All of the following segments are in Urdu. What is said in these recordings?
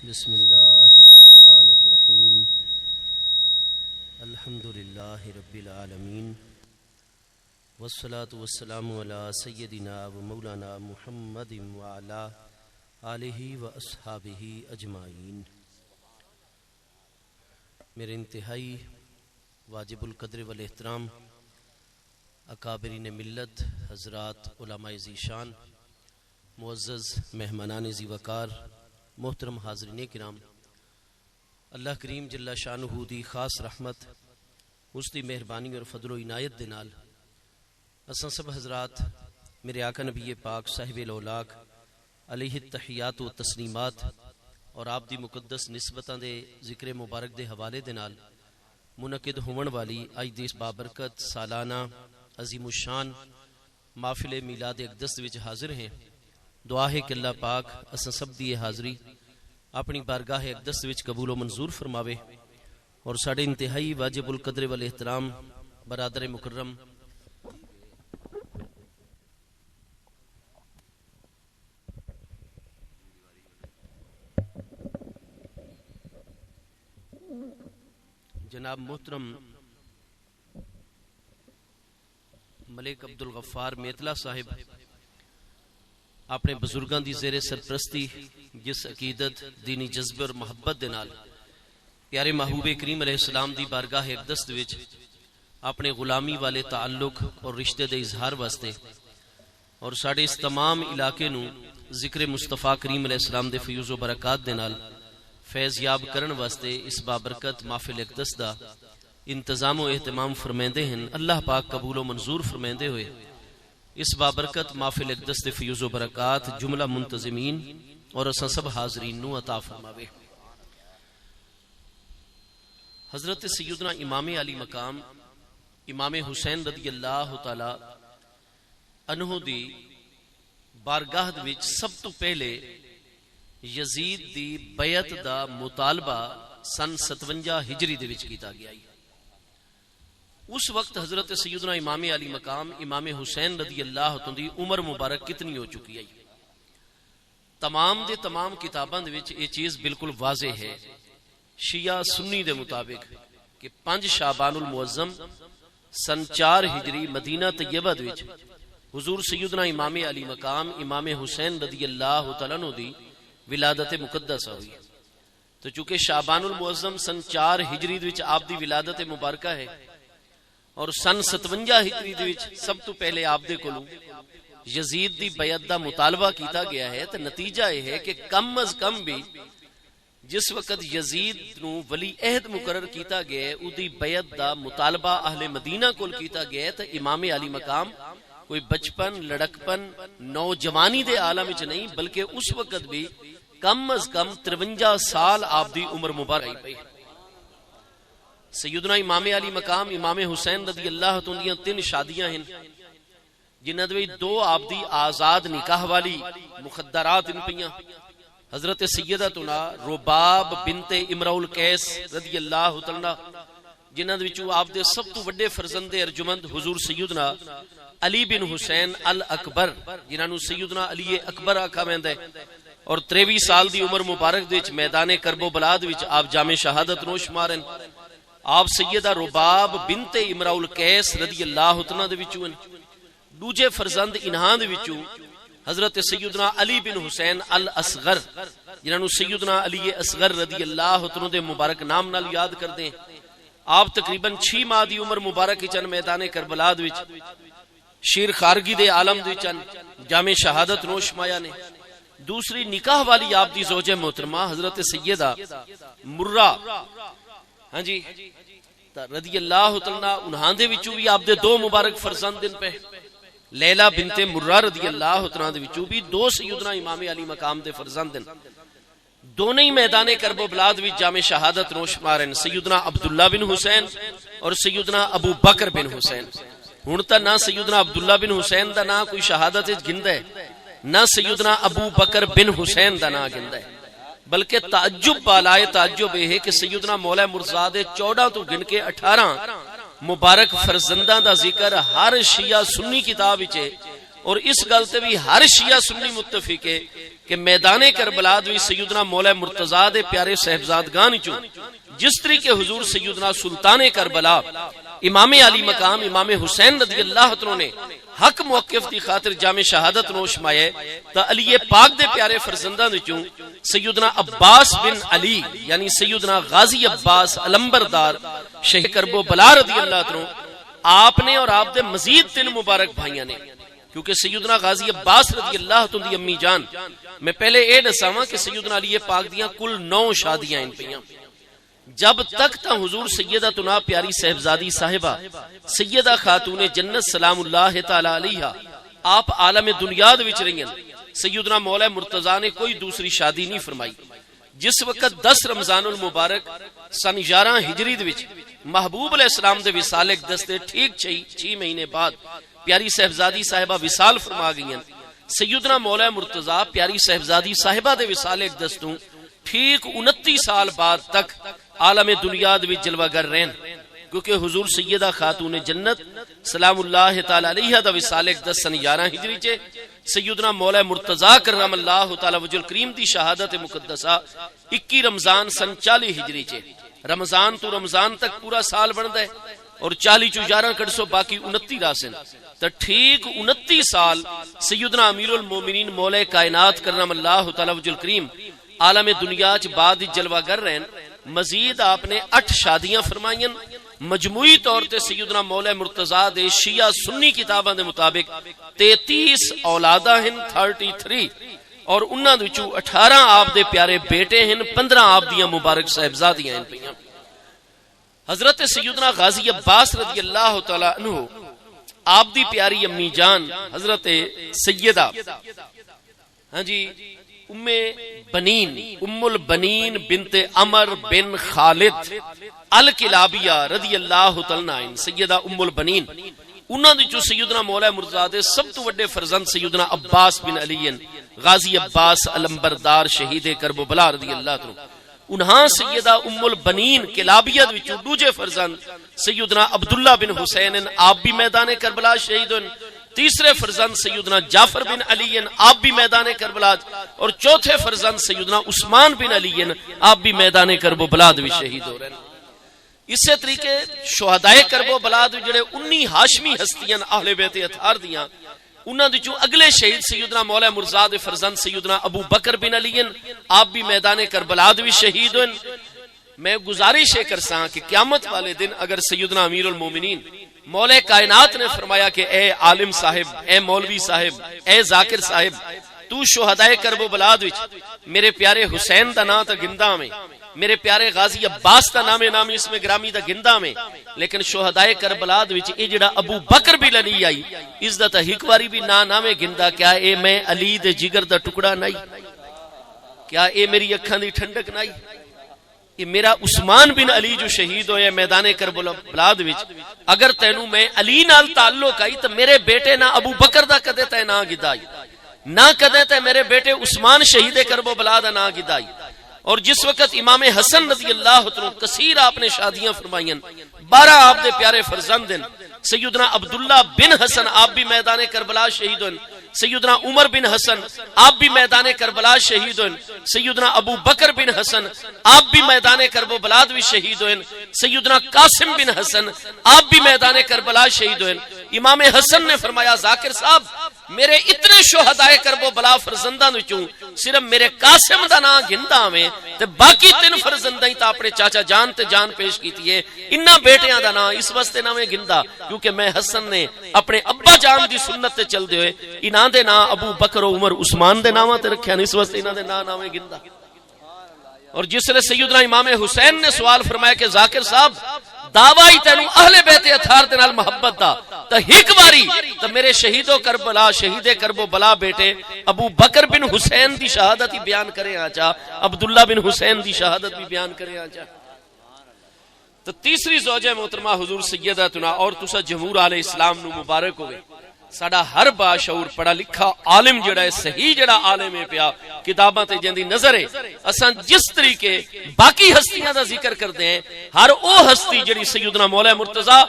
بسم اللہ الرحمن الرحیم الحمد للہ رب العالمین والصلاة والسلام علی سیدنا و مولانا محمد وعلی آلہ و اصحابہ اجمعین۔ میرے انتہائی واجب القدر والاحترام اکابرین ملت حضرات علماء ذیشان، معزز مہمانان ذی وقار، محترم حاضرین کرام، اللہ کریم جل شانہ دی خاص رحمت، اس دی مہربانی اور فضل و عنایت دے نال اساں سب حضرات میرے آقا نبی پاک صاحب الاولاق علیہ التحیات و تسلیمات اور آپ دی مقدس نسبتاں دے ذکر مبارک دے حوالے دے نال منعقد ہون والی اج دی اس بابرکت سالانہ عظیم الشان محفل میلاد اقدس وچ حاضر ہیں۔ دعا ہے کہ اللہ پاک اساں سب دی حاضری اپنی بارگاہ اقدس وچ قبول و منظور فرماوے اور ساڈے انتہائی واجب القدر والاحترام برادر مکرم جناب محترم ملک عبدالغفار میتلا صاحب اپنے بزرگاں دی زیر سرپرستی جس عقیدت دینی جذبے اور محبت دے نال پیارے محبوب کریم علیہ السلام دی بارگاہ اقدس وچ اپنے غلامی والے تعلق اور رشتے دے اظہار واسطے اور ساڈے اس تمام علاقے نو ذکر مصطفیٰ کریم علیہ السلام دے فیوز و برکات دے نال فیض یاب کرن واسطے اس بابرکت محفل اقدس دا انتظام و اہتمام فرمیندے ہیں۔ اللہ پاک قبول و منظور فرمیندے ہوئے اس بابرکت محفل اقدس دے فیوز و برکات جملہ منتظمین اور اساں سب حاضرین نو عطا فرماوے۔ حضرت سیدنا امام علی مقام امام حسین رضی اللہ تعالی عنہ دی بارگاہ وچ سب تو پہلے یزید دی بیعت دا مطالبہ سن 57 ہجری دے وچ کیتا گیا۔ اس وقت حضرت سیدنا امام علی مقام امام حسین رضی اللہ عنہ دی عمر مبارک کتنی ہو چکی ہے؟ تمام دے تمام کتاباں دے وچ یہ چیز بالکل واضح ہے، شیعہ سنی دے مطابق کہ 5 شعبان المعظم سن 4 ہجری مدینہ طیبہ دے وچ حضور سیدنا امام علی مقام امام حسین رضی اللہ تعالیٰ عنہ دی ولادت مقدسہ ہوئی۔ تو چونکہ شعبان المعظم سن 4 ہجری دے وچ آپ دی ولادت مبارکہ ہے اور سن 57 ہجری دے وچ سب تو پہلے آپ دے کولوں یزید دی بیعت دا مطالبہ کیتا گیا ہے، تو نتیجہ یہ ہے کہ کم از کم بھی جس وقت یزید نو ولی عہد مقرر کیتا گیا ہے اودی بیعت دا مطالبہ اہل مدینہ کول کیتا گیا ہے، تو امام علی مقام کوئی بچپن لڑکپن نوجوانی دے عالم وچ نہیں بلکہ اس وقت بھی کم از کم 53 سال آپ دی عمر مبارک پئی۔ سیدنا امام علی مقام امام حسین رضی اللہ عنہ دیاں 3 شادیاں ہیں، جنہاں دے 2 آپ دی آزاد نکاح والی مخدرات ان پیاں۔ حضرت سیدتنا رباب بنت امرؤ القیس رضی اللہ تعالی جنہاں دے وچوں آپ دے سب تو بڑے فرزند ارجمند حضور سیدنا علی بن حسین الاکبر جنہاں نو سیدنا علی اکبر آکھا ویندا ہے، اور 23 سال دی عمر مبارک دے وچ میدان کرب و بلا دے وچ آپ جام شہادت نوش مارن۔ آپ سیدہ رباب بنت امرؤ القیس رضی اللہ عنہ دے وچوں دوجے فرزند انہاں دے وچوں حضرت سیدنا علی بن حسین الاصغر جنہاں نو سیدنا علی اصغر رضی اللہ عنہ دے مبارک نام نال یاد کردے ہیں۔ آپ تقریباً 6 ماہ دی عمر مبارک چن میدان کربلا دے وچ شیر خارگی دے عالم دے چن جام شہادت نوش مایا نے۔ دوسری نکاح والی آپ دی زوجہ محترمہ حضرت سیدہ مرہ ہاں جی رضی اللہ تعالیٰ انہاں دے وچوں بھی آپ دے 2 مبارک فرزند دن پہ لیلہ بنت مرہ رضی اللہ تعالیٰ دے وچوں بھی 2 سیدنا امام علی مقام دے فرزند دن، دونوں ہی میدان کرب و بلاد وچ جام شہادت نوش مارن، سیدنا عبداللہ بن حسین اور سیدنا ابو بکر بن حسین۔ ہن تا نہ سیدنا عبداللہ بن حسین دا نام کوئی شہادت وچ گندا ہے، نہ سیدنا ابو بکر بن حسین دا نام گندا ہے، بلکہ تعجب بالائے تعجب یہ ہے کہ سیدنا مولا مرزاد 14 تو گن کے 18 مبارک فرزنداں دا ذکر ہر شیعہ سنی کتاب وچ اور اس گل تے بھی ہر شیعہ سنی متفق ہے کہ میدان کربلا بھی سیدنا مولا مرتضیٰ دے پیارے صاحبزادگان چوں جس طریقے حضور سیدنا سلطان کربلا امام علی مقام امام حسین رضی اللہ عنہ نے حق موقف دی خاطر جامع شہادت نوش مائے تا علی پاک دے پیارے فرزنداں وچوں سیدنا عباس بن علی یعنی سیدنا غازی عباس علمبردار شہید کرب و بلا رضی اللہ عنہ آپ نے اور آپ دے مزید 3 مبارک بھائیاں نے، کیونکہ سیدنا غازی عباس رضی اللہ عنہ دی امی جان میں پہلے اے دساواں کہ سیدنا علی پاک دیاں کل 9 شادیاں ان پیاں، جب تک تا حضور سیدتنا پیاری صاحبزادی صاحبہ سیدہ خاتون جنت سلام اللہ تعالی علیہا آپ عالم دنیا دے وچ رہین، سیدنا مولا مرتضیٰ نے کوئی دوسری شادی نہیں فرمائی۔ جس وقت 10 رمضان المبارک سن 11 ہجری دے وچ محبوب علیہ السلام دے وصال اقدس دے ٹھیک 6 مہینے بعد پیاری صاحبزادی صاحبہ وصال فرما گئیں، سیدنا مولا مرتضیٰ پیاری صاحبزادی صاحبہ دے وصال اقدس تو ٹھیک 29 سال بعد تک عالم دنیا دے وچ جلوہ گر رہن، کیونکہ حضور سیدہ خاتون جنت سلام اللہ تعالی علیہ دا وصال اقدس سن 11 ہجری چے سیدنا مولا مرتضیٰ کرم اللہ تعالی وجہ الکریم دی شہادت مقدسہ 21 رمضان سن 40 ہجری چے، رمضان تو رمضان تک پورا سال بندا ہے اور 40 چو 11 کٹ سو باقی 29 راسن، تو ٹھیک 29 سال سیدنا امیر المومنین مولا کائنات کرم اللہ تعالی وجہ الکریم عالم دنیا چ بعد جلوہ گر رہن۔ مزید آپ نے 8 شادیاں فرمائیں، مجموعی طور تے سیدنا مولا مرتضیٰ دے شیعہ سنی کتاباں دے مطابق 33 اولاداں ہیں 33، اور انہاں دے وچوں 18 آپ دے پیارے بیٹے ہیں، 15 آپ دیاں مبارک صاحبزادیاں ہیں پیاں۔ حضرت سیدنا غازی عباس رضی اللہ تعالی عنہ آپ دی پیاری امی جان حضرت سیدہ ام البنین بنت عمر بن خالد الکلابیہ رضی اللہ تعالی عنہ سیدہ ام البنین، انہاں دی جو سیدنا مولا مرتضیٰ دے سب تو بڑے فرزند سیدنا عباس بن علی غازی عباس علمبردار شہید کرب و بلا رضی اللہ عنہ، انہاں سیدہ ام البنین کلابیہ وچوں دوجے فرزند سیدنا عبداللہ بن حسین آپ بھی میدان کربلا شہید ہوئے، تیسرے فرزند سیدنا جعفر بن علی آپ بھی میدان کربلا، اور چوتھے فرزند سیدنا عثمان بن علی آپ بھی میدان کرب و بلا بھی شہید ہو رہے ہیں۔ اسی طریقے شہدائے کرب و بلا جڑے 19 ہاشمی ہستیاں اہل بیت اطہار دیاں، انہاں دی جو اگلے شہید سیدنا مولا مرتضیٰ دے فرزند سیدنا ابو بکر بن علی آپ بھی میدان کربلا بھی شہید ہوئے۔ میں گزارش کرساں کہ قیامت والے دن اگر سیدنا امیر المومنین مولا کائنات نے فرمایا کہ اے عالم صاحب، اے مولوی صاحب، اے ذاکر صاحب، تو شہدائے کرب و بلا وچ میرے پیارے حسین دا نام تا گندا میں، میرے پیارے غازی عباس دا نام اس میں گرامی دا گندا میں، لیکن شہدائے کربلا وچ اے جڑا ابو بکر بن علی آئی اس دا تا ایک واری بھی نام گندا، کیا اے میں علی دے جگر دا ٹکڑا نہیں؟ کیا اے میری اکھاں دی ٹھنڈک نہیں؟ یہ میرا عثمان بن علی جو شہید ہوئے میدان کربلا وچ، اگر تینوں میں علی نال تعلق آئی تو میرے بیٹے نہ ابو بکر دا کدے تے نہ گدائی، نہ کدے تے میرے بیٹے عثمان شہید کربلا دا نہ گدائی۔ اور جس وقت امام حسن رضی اللہ عنہ کثیر آپ نے شادیاں فرمائیں، 12 آپ دے پیارے فرزند ہیں، سیدنا عبداللہ بن حسن آپ بھی میدان کربلا شہید ہوئے، سیدنا عمر بن حسن آپ بھی میدان کربلا شہید ہوئے، سیدنا ابو بکر بن حسن آپ بھی میدان کربلا بھی شہید ہوئے، سیدنا قاسم بن حسن آپ بھی میدان کربلا شہید ہوئے۔ امام حسن نے فرمایا ذاکر صاحب میرے اتنے شہدائے کرب و بلا فرزنداں وچوں صرف میرے قاسم دا نام گندا میں تے باقی 3 فرزنداں تا اپنے چاچا جان تے جان پیش کیتی ہے، انہاں بیٹیاں دا نام اس واسطے نام گندا کیونکہ میں حسن نے اپنے ابا جان دی سنت تے چل دے ہوئے انہاں دے نام ابو بکر و عمر عثمان دے ناماں تے رکھیا اس واسطے انہاں دے نام گندا۔ اور جس نے سیدنا امام حسین نے سوال فرمایا کہ ذاکر صاحب دعوی تینوں اہل بیت اطہار دے نال محبت دا تے ایک واری تے میرے شہیدو کربلا شہید کرب و بلا بیٹے ابو بکر بن حسین دی شہادت ہی بیان کرے آجا، عبداللہ بن حسین دی شہادت بھی بیان کرے آجا۔ تو تیسری زوجہ محترمہ حضور سیدتنا اور تسا جمہور علیہ السلام نو مبارک ہوئے ساڈا ہر باشعور پڑھا لکھا عالم جڑا ہے صحیح جڑا عالم ہے پیا کتاباں تے جندی نظر ہے اساں جس طریقے باقی ہستیاں دا ذکر کرتے ہیں ہر او ہستی جڑی سیدنا مولا مرتضی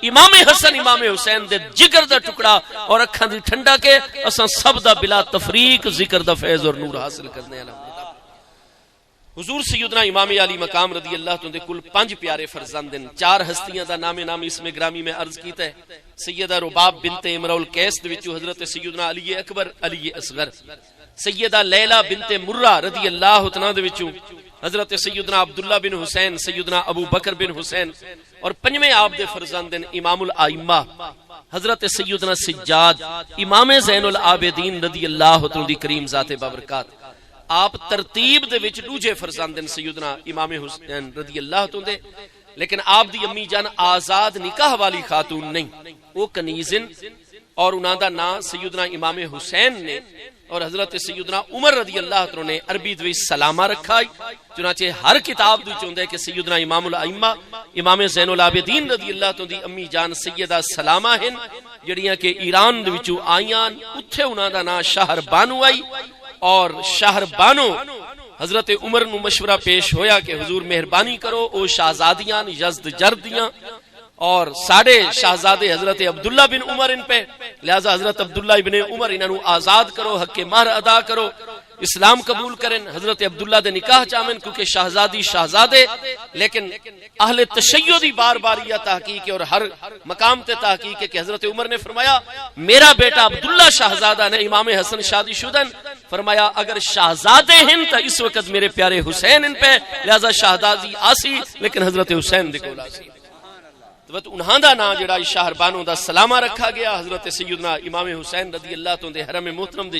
امام حسن امام حسین دے جگر دا ٹکڑا اور اکھاں دی ٹھنڈا کے اساں سب دا بلا تفریق ذکر دا فیض اور نور حاصل کرنے ہیں. حضور سیدنا امام علی مقام رضی اللہ عنہ دے کل 5 پیارے فرزند ہیں. 4 ہستیاں دا نام اس میں گرامی میں عرض کیتا ہے. سیدہ رباب بنت امرؤ القیس دے وچوں حضرت سیدنا علی اکبر علی اصغر، سیدہ لیلہ بنت مرہ رضی اللہ عنہ دے وچوں حضرت سیدنا عبداللہ بن حسین، سیدنا ابو بکر بن حسین، اور 5ویں آپ دے فرزند ہیں امام الائمہ حضرت سیدنا سجاد امام زین العابدین رضی اللہ عنہ دی کریم ذات بابرکات. آپ ترتیب دے وچ دوجے فرزند ہیں سیدنا امام حسین رضی اللہ عنہ دے، لیکن آپ دی امی جان آزاد نکاح والی خاتون نہیں، وہ کنیزن، اور انہاں دا نام سیدنا امام حسین نے اور حضرت سیدنا عمر رضی اللہ عنہ نے عربی دے وچ سلامہ رکھا. چنانچہ ہر کتاب دے چوندا ہے کہ سیدنا امام الائمہ امام زین العابدین رضی اللہ عنہ دی امی جان سیدہ سلامہ ہیں جڑیاں کہ ایران دے وچوں آئیاں. اوتھے انہاں دا نام شہر بانو آئی، اور شہر بانو حضرت عمر نو مشورہ پیش ہویا کہ حضور مہربانی کرو او شہزادیاں یزد جردیاں اور ساڑھے شہزادے حضرت عبداللہ بن عمر ان پہ، لہذا حضرت عبداللہ ابن عمر انہاں نو آزاد کرو، حق مہر ادا کرو، اسلام قبول کریں. حضرت عبداللہ دے نکاح چاہمن کیونکہ شہزادی شہزادے، لیکن اہل تشیعی بار بار یہ تحقیق اور ہر مقام تے تحقیق ہے کہ حضرت عمر نے فرمایا میرا بیٹا عبداللہ شہزادہ نے امام حسن شادی شدن، فرمایا اگر شہزادے ہیں تو اس وقت میرے پیارے حسین ان پہ، لہذا شہزادی آسی لیکن حضرت حسین دے کول آسی. انہاں دا نام جڑا شہر بانو دا سلامہ رکھا گیا. حضرت سیدنا امام حسین رضی اللہ عنہ دے حرم محترم دے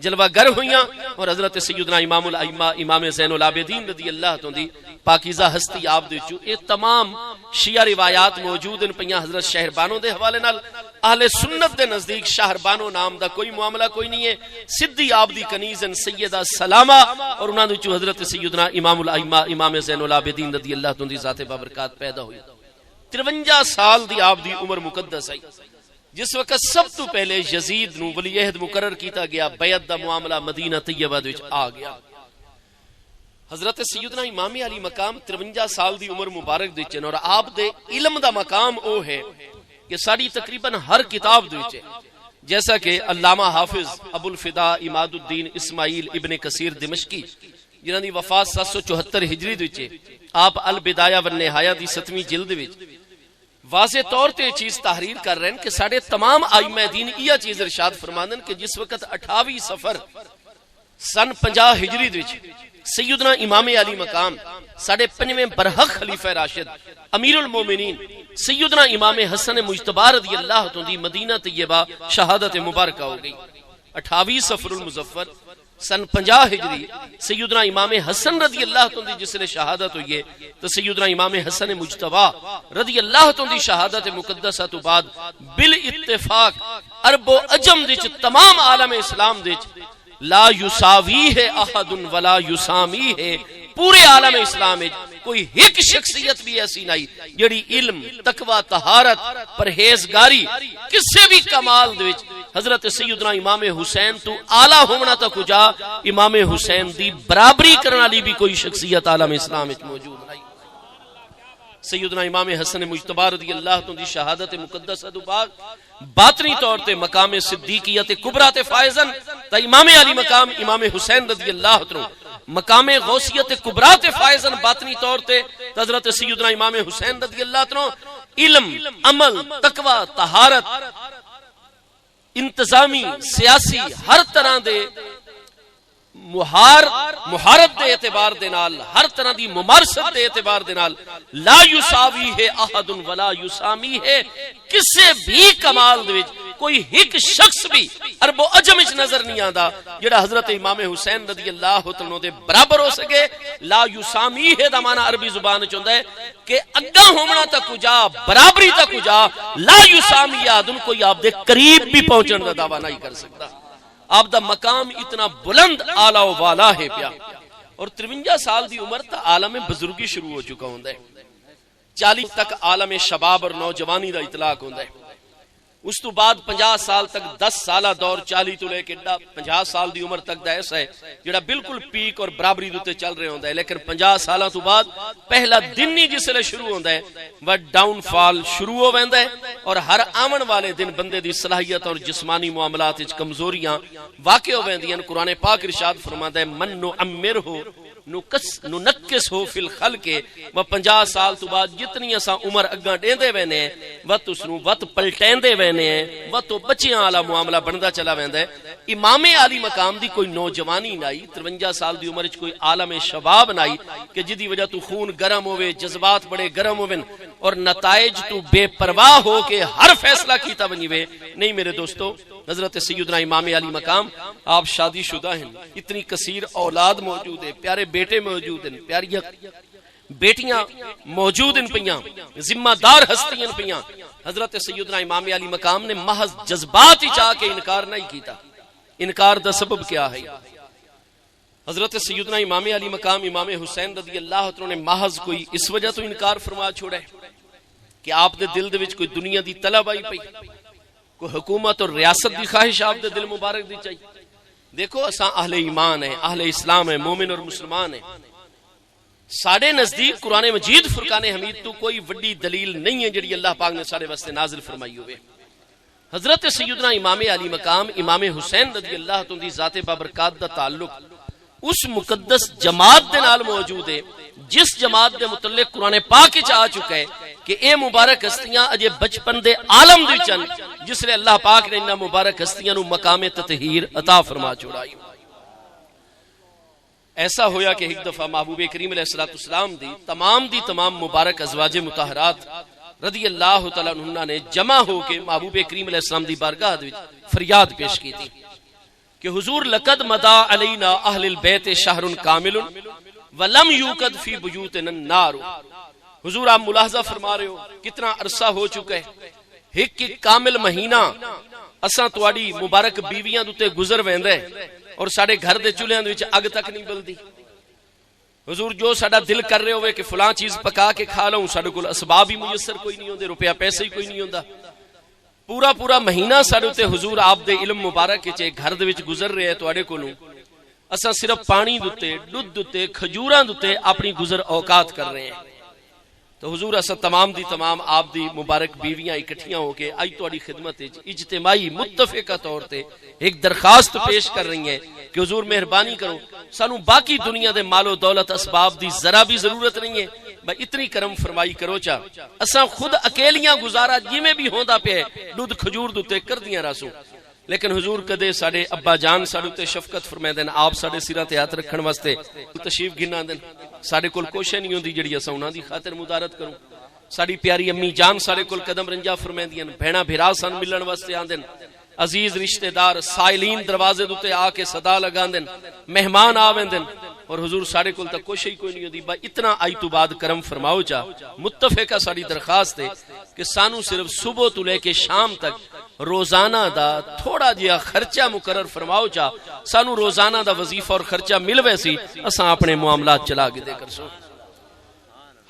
جلوہ گر ہویاں، اور حضرت سیدنا امام الائمہ امام زین العابدین رضی اللہ عنہ دی پاکیزہ ہستی آپ دے وچوں یہ تمام شیعہ روایات موجود ہیں پیاں حضرت شہر بانو دے حوالے نال. اہل سنت دے نزدیک شہر بانو نام دا کوئی معاملہ کوئی نہیں ہے، سدھی آپ دی کنیز سیدہ سلامہ، اور انہاں دے وچوں حضرت سیدنا امام الائمہ امام زین العابدین رضی اللہ عنہ دی ذات بابرکات پیدا ہوئی. 53 سال دی آپ دی عمر مقدس آئی جس وقت سب تو پہلے یزید نو ولی عہد مقرر کیتا گیا، بیعت دا معاملہ مدینہ طیبہ وچ آ گیا. حضرت سیدنا امام علی مقام 53 سال دی عمر مبارک دے چن، اور آپ دے علم دا مقام او ہے کہ ساری تقریباً ہر کتاب دے وچ، جیسا کہ علامہ حافظ ابو الفدا اماد الدین اسماعیل ابن کثیر دمشقی جنہاں دی وفات 774 ہجری دے وچ، آپ البدایہ والنہایہ دی 7ویں جلد وچ واضح طور تے چیز تحریر کر رہے ہیں کہ ساڑھے تمام آئمہ دین یہ چیز ارشاد فرماندن کہ جس وقت 28 سفر سن 50 ہجری دوچ سیدنا امام علی مقام ساڑھے 5ویں برحق خلیفہ راشد امیر المومنین سیدنا امام حسن مجتبی رضی اللہ عنہ دی مدینہ طیبہ شہادت مبارکہ ہو گئی. 28 سفر المظفر سن 50 ہجری سیدنا امام حسن رضی اللہ عنہ دی جس نے شہادت ہوئی ہے، تو سیدنا امام حسن مجتبی رضی اللہ عنہ دی شہادت مقدسہ تو بعد بالاتفاق عرب و عجم دیچ تمام عالم اسلام دیچ لا یساوی ہے احد ولا یسامی ہے، پورے عالم اسلام ہے کوئی ایک شخصیت بھی ایسی نہیں جڑی علم، تقوی، طہارت، پرہیزگاری کسے بھی کمال دے وچ حضرت سیدنا امام حسین تو اعلیٰ ہونا تک جا امام حسین دی برابری کرنے والی بھی کوئی شخصیت عالم اسلام وچ موجود نہیں. سیدنا امام حسن مجتبی رضی اللہ عنہ دی شہادت مقدسہ تو بعد باطنی طور تے مقام صدیقیت کبریٰ تے فائزن تا امام علی مقام امام حسین رضی اللہ عنہ مقام غوثیت کبریٰ تے فائزن باطنی طور تے حضرت سیدنا امام حسین رضی اللہ عنہ علم، عمل، تقوی، طہارت، انتظامی، سیاسی ہر طرح دے مہارت دے اعتبار دے نال، ہر طرح دی ممارست دے اعتبار دے نال لا یساوی ہے احد ولا یسامی ہے، کسے بھی کمال دے وچ کوئی ایک شخص بھی عرب و عجم وچ نظر نہیں آندا جڑا حضرت امام حسین رضی اللہ عنہ دے برابر ہو سکے. لا یسامی ہے دا معنی عربی زبان وچ ہوندا ہے کہ اگا ہونا تک جا، برابری تک جا، لا یسامی آدم کوئی آپ دے قریب بھی پہنچن دا دعویٰ نہیں کر سکتا. آپ دا مقام اتنا بلند اعلیٰ و والا ہے پیا. اور 53 سال دی عمر تا عالم بزرگی شروع ہو چکا ہوندا ہے، 40 تک عالم شباب اور نوجوانی دا اطلاق ہوندا ہے. اس تو بعد 50 سال تک 10 سالہ دور 40 تو لے کے 50 سال دی عمر تک دا ایسا ہے جڑا بالکل پیک اور برابری دوتے چل رہے ہوندا ہے، لیکن 50 سالہ تو بعد پہلا دن ہی جس لے شروع ہوندا ہے وہ ڈاؤن فال شروع ہو ویندا ہے، اور ہر آمن والے دن بندے دی صلاحیت اور جسمانی معاملات وچ کمزوریاں واقع ہو ویندیاں۔ قرآن پاک ارشاد فرماندا ہے من نعمر ہو ننکس ہو فی الخلق، وہ 50 سال تو بعد جتنی اساں عمر اگاں ڈیندے وینے ہیں وقت اس نو وقت پلٹیندے وینے ہیں، وقت بچیاں والا معاملہ بندا چلا ویندا ہے۔ امام عالی مقام دی کوئی نوجوانی نائی، 53 سال دی عمر وچ کوئی عالم شباب نائی کہ جدی وجہ تو خون گرم ہوئے، جذبات بڑے گرم ہوئے اور نتائج تو بے پرواہ ہو کے ہر فیصلہ کیتا بنی وے۔ نہیں میرے دوستو، حضرت سیدنا امام علی مقام آپ شادی شدہ ہیں، اتنی کثیر اولاد موجود ہے، پیارے بیٹے موجود ہیں، پیاری بیٹیاں موجود ہیں پیاں، ذمہ دار ہستیاں پیاں۔ حضرت سیدنا امام علی مقام نے محض جذبات ہی چاہ کے انکار نہیں کیتا۔ انکار دا سبب کیا ہے؟ حضرت سیدنا امام علی مقام امام حسین رضی اللہ عنہ نے محض کوئی اس وجہ تو انکار فرما چھوڑا ہے کہ آپ دے دل دے وچ کوئی دنیا دی طلب آئی پئی، کوئی حکومت اور ریاست دی خواہش آپ دے دل مبارک دی چاہیے۔ دیکھو اساں اہل ایمان ہیں، اہل اسلام ہیں، مومن اور مسلمان ہیں۔ ساڑے نزدیک قرآن مجید فرقان حمید تو کوئی وڈی دلیل نہیں ہے جڑی اللہ پاک نے ساڑے واسطے نازل فرمائی ہوئے۔ حضرت سیدنا امام علی مقام امام حسین رضی اللہ عنہ دی ذات بابرکات دا تعلق اس مقدس جماعت دے نال موجود ہے جس جماعت دے متعلق قرآن پاک وچ آ چکا ہے کہ اے مبارک ہستیاں اجے بچپن دے عالم دی چن، جس لئے اللہ پاک نے انہاں مبارک ہستیاں نو مقام تطہیر عطا فرما چھوڑائی۔ ایسا ہویا کہ ایک دفعہ محبوب کریم علیہ السلام دی تمام مبارک ازواج مطہرات رضی اللہ تعالیٰ عنہ نے جمع ہو کے محبوب کریم علیہ السلام دی بارگاہ دی فریاد پیش کی تھی کہ حضور لقد مدا علینا اہل البیت شہر کامل ولم یوقد فی بیوتنا النار۔ حضور آپ ملاحظہ فرما رہے ہو کتنا عرصہ ہو چکا ہے، ایک کامل مہینہ اساں تواڈی مبارک بیویاں دوتے گزر ویندے اور ساڑے گھر دے چولہاں وچ اگ تک نہیں بلدی۔ حضور جو ساڑا دل کر رہے ہوئے کہ فلاں چیز پکا کے کھا لوں، ساڑے کول اسباب ہی میسر کوئی نہیں ہوندے، روپیہ پیسے ہی کوئی نہیں ہوندا۔ پورا مہینہ ساڑے تے حضور آپ دے علم مبارک وچ گھر دے وچ گزر رہے ہیں تواڈے کولوں، اساں صرف پانی دوتے، دودھ دوتے، کھجوراں دوتے اپنی گزر اوقات کر رہے ہیں۔ تو حضور اساں تمام آپ دی مبارک بیویاں اکٹھیاں ہو کے آئی تواڈی خدمت وچ اجتماعی متفقہ طور تے ایک درخواست پیش کر رہی ہیں کہ حضور مہربانی کرو، سانو باقی دنیا دے مال و دولت اسباب دی ذرا بھی ضرورت نہیں ہے، بھائی اتنی کرم فرمائی کرو چا اساں خود اکیلیاں گزارا جویں بھی ہوندا پیا دودھ کھجور دوتے کر دیاں راسوں۔ لیکن حضور کدے ساڑے ابا جان ساڑے تے شفقت فرمائے دین، آپ ساڑے سیرہ تے ہاتھ رکھن واسطے تشریف گنا دین، ساڑے کول کوشش نہیں ہوندی جڑی اساں انہاں دی خاطر مدارت کروں۔ ساڑی پیاری امی جان ساڑے کول قدم رنجا فرمائے دیاں، بھیڑا بھرا سان ملن واسطے آندن، عزیز رشتہ دار سائلین دروازے دوتے آ کے صدا لگا دین، مہمان آویں دین، اور حضور ساڑے کول تک کوشش ہی کوئی نہیں ہوندی۔ با اتنا آئی تو بعد کرم فرماؤ چا، متفقہ ساڑی درخواست ہے کہ سانو صرف صبح تو لے کے شام تک روزانہ دا تھوڑا جیا خرچہ مقرر فرماؤ چا، سانو روزانہ دا وظیفہ اور خرچہ مل ویسی اساں اپنے معاملات چلا کے دے کر سو۔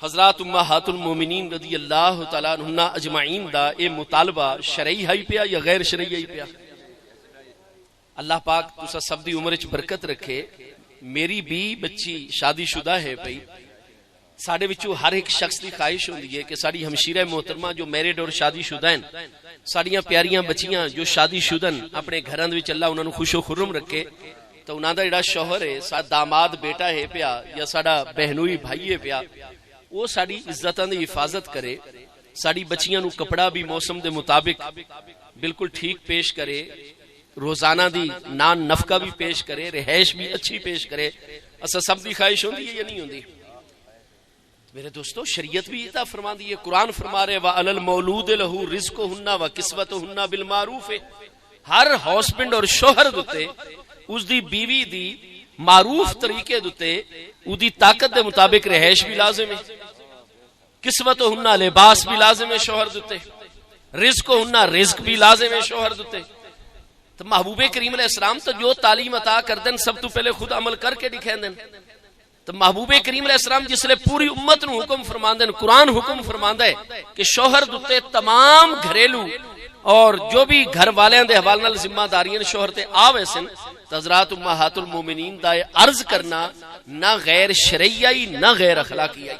حضرات امہات المومنین رضی اللہ تعالیٰ عنہ اجمعین دا اے مطالبہ شرعی ہے پیا یا غیر شرعی ہے پیا؟ اللہ پاک تسا سب دی عمرچ برکت رکھے۔ میری بھی بچی شادی شدہ ہے بھئی، ساڑے وچوں ہر ایک شخص دی خواہش ہوندی ہے کہ ساڑی ہمشیرہ محترمہ جو میرڈ اور شادی شدہ ہیں، ساڑیاں پیاریاں بچیاں جو شادی شدہ ہیں، اپنے گھراں وچ اللہ انہاں نو خوش و خرم رکھے۔ تو انہاں دا جڑا شوہر ہے، ساڈا داماد بیٹا ہے پیا یا ساڈا بہنوئی بھائی ہے پیا، وہ ساڑی عزتاں دی حفاظت کرے، ساڑی بچیاں نو کپڑا بھی موسم دے مطابق بالکل ٹھیک پیش کرے، روزانہ دی نان نفقہ بھی پیش کرے، رہائش بھی اچھی پیش کرے۔ اسا سب دی خواہش ہوندی ہے یا نہیں ہوندی؟ میرے دوستو شریعت بھی عطا فرما دی ہے، قرآن فرما رہے وَعَلَى الْمَوْلُودِ لَهُ رِزْقُهُنَّ وَكِسْوَتُهُنَّ بِالْمَعْرُوفِ۔ ہر ہاسبینڈ اور شوہر دوتے اس دی بیوی دی معروف طریقے دوتے او دی طاقت دے مطابق رہائش بھی لازم ہے، کسوتہن لباس بھی لازم ہے شوہر دوتے، رزقہن رزق بھی لازم ہے شوہر دوتے۔ تو محبوب کریم علیہ السلام تو جو تعلیم عطا کر دیں سب تو پہلے خود عمل کر کے دکھائیں دیں۔ تو محبوب کریم علیہ السلام جس لئے پوری امت نو حکم فرمان دیں، قرآن حکم فرمان دے کہ شوہر دوتے تمام گھریلو اور جو بھی گھر والیاں دے حوالے نال ذمہ داریاں شوہر تے آوے سن حضرات امہات المومنین دا عرض کرنا نہ غیر شرعی آئی نہ غیر اخلاقی آئی،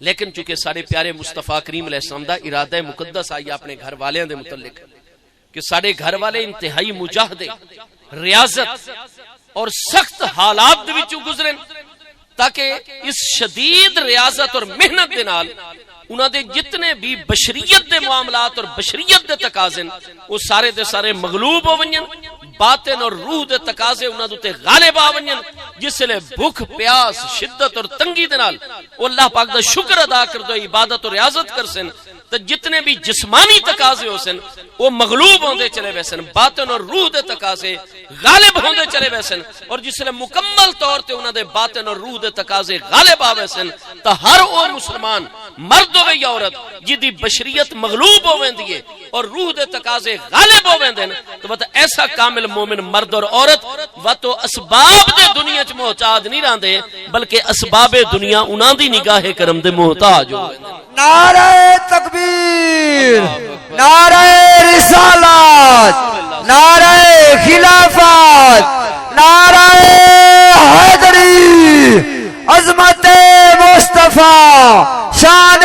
لیکن چونکہ سارے پیارے مصطفیٰ کریم علیہ السلام دا ارادہ مقدس آئی اپنے گھر والیاں دے متعلق کہ سارے گھر والے انتہائی مجاہدے، ریاضت اور سخت حالات دے وچوں گزرن تاکہ اس شدید ریاضت اور محنت دے نال انہاں دے جتنے بھی بشریت دے معاملات اور بشریت دے تقاضے وہ سارے دے سارے مغلوب ہو ونجن، باطن اور روح دے تقاضے انہاں دے غالب آ ونجن، جس لے بھوک پیاس شدت اور تنگی دے نال وہ اللہ پاک دا شکر ادا کر دو، عبادت اور ریاضت کر سن، تو جتنے بھی جسمانی تقاضے ہو سن وہ مغلوب ہوندے چلے ویسن، باطن اور روح دے تقاضے غالب ہوندے چلے ویسن، اور جس لے مکمل طور تے انہاں دے باطن اور روح دے تقاضے غالب آوے سن، تو ہر او مسلمان مرد ہوئے یا عورت جدی بشریت مغلوب ہوئے دیئے اور روح دے تقاضے غالب ہوئے دین، تو وہ ایسا کامل مومن مرد اور عورت وہ تو اسباب دے دنیا چ محتاج نہیں رہن دے بلکہ اسباب دنیا انہاں دی نگاہ کرم دے محتاج ہوئے دین۔ نعرہ تکبیر، نعرہ رسالت، نعرہ خلافت، نعرہ حیدری، عظمت مصطفیٰ، شان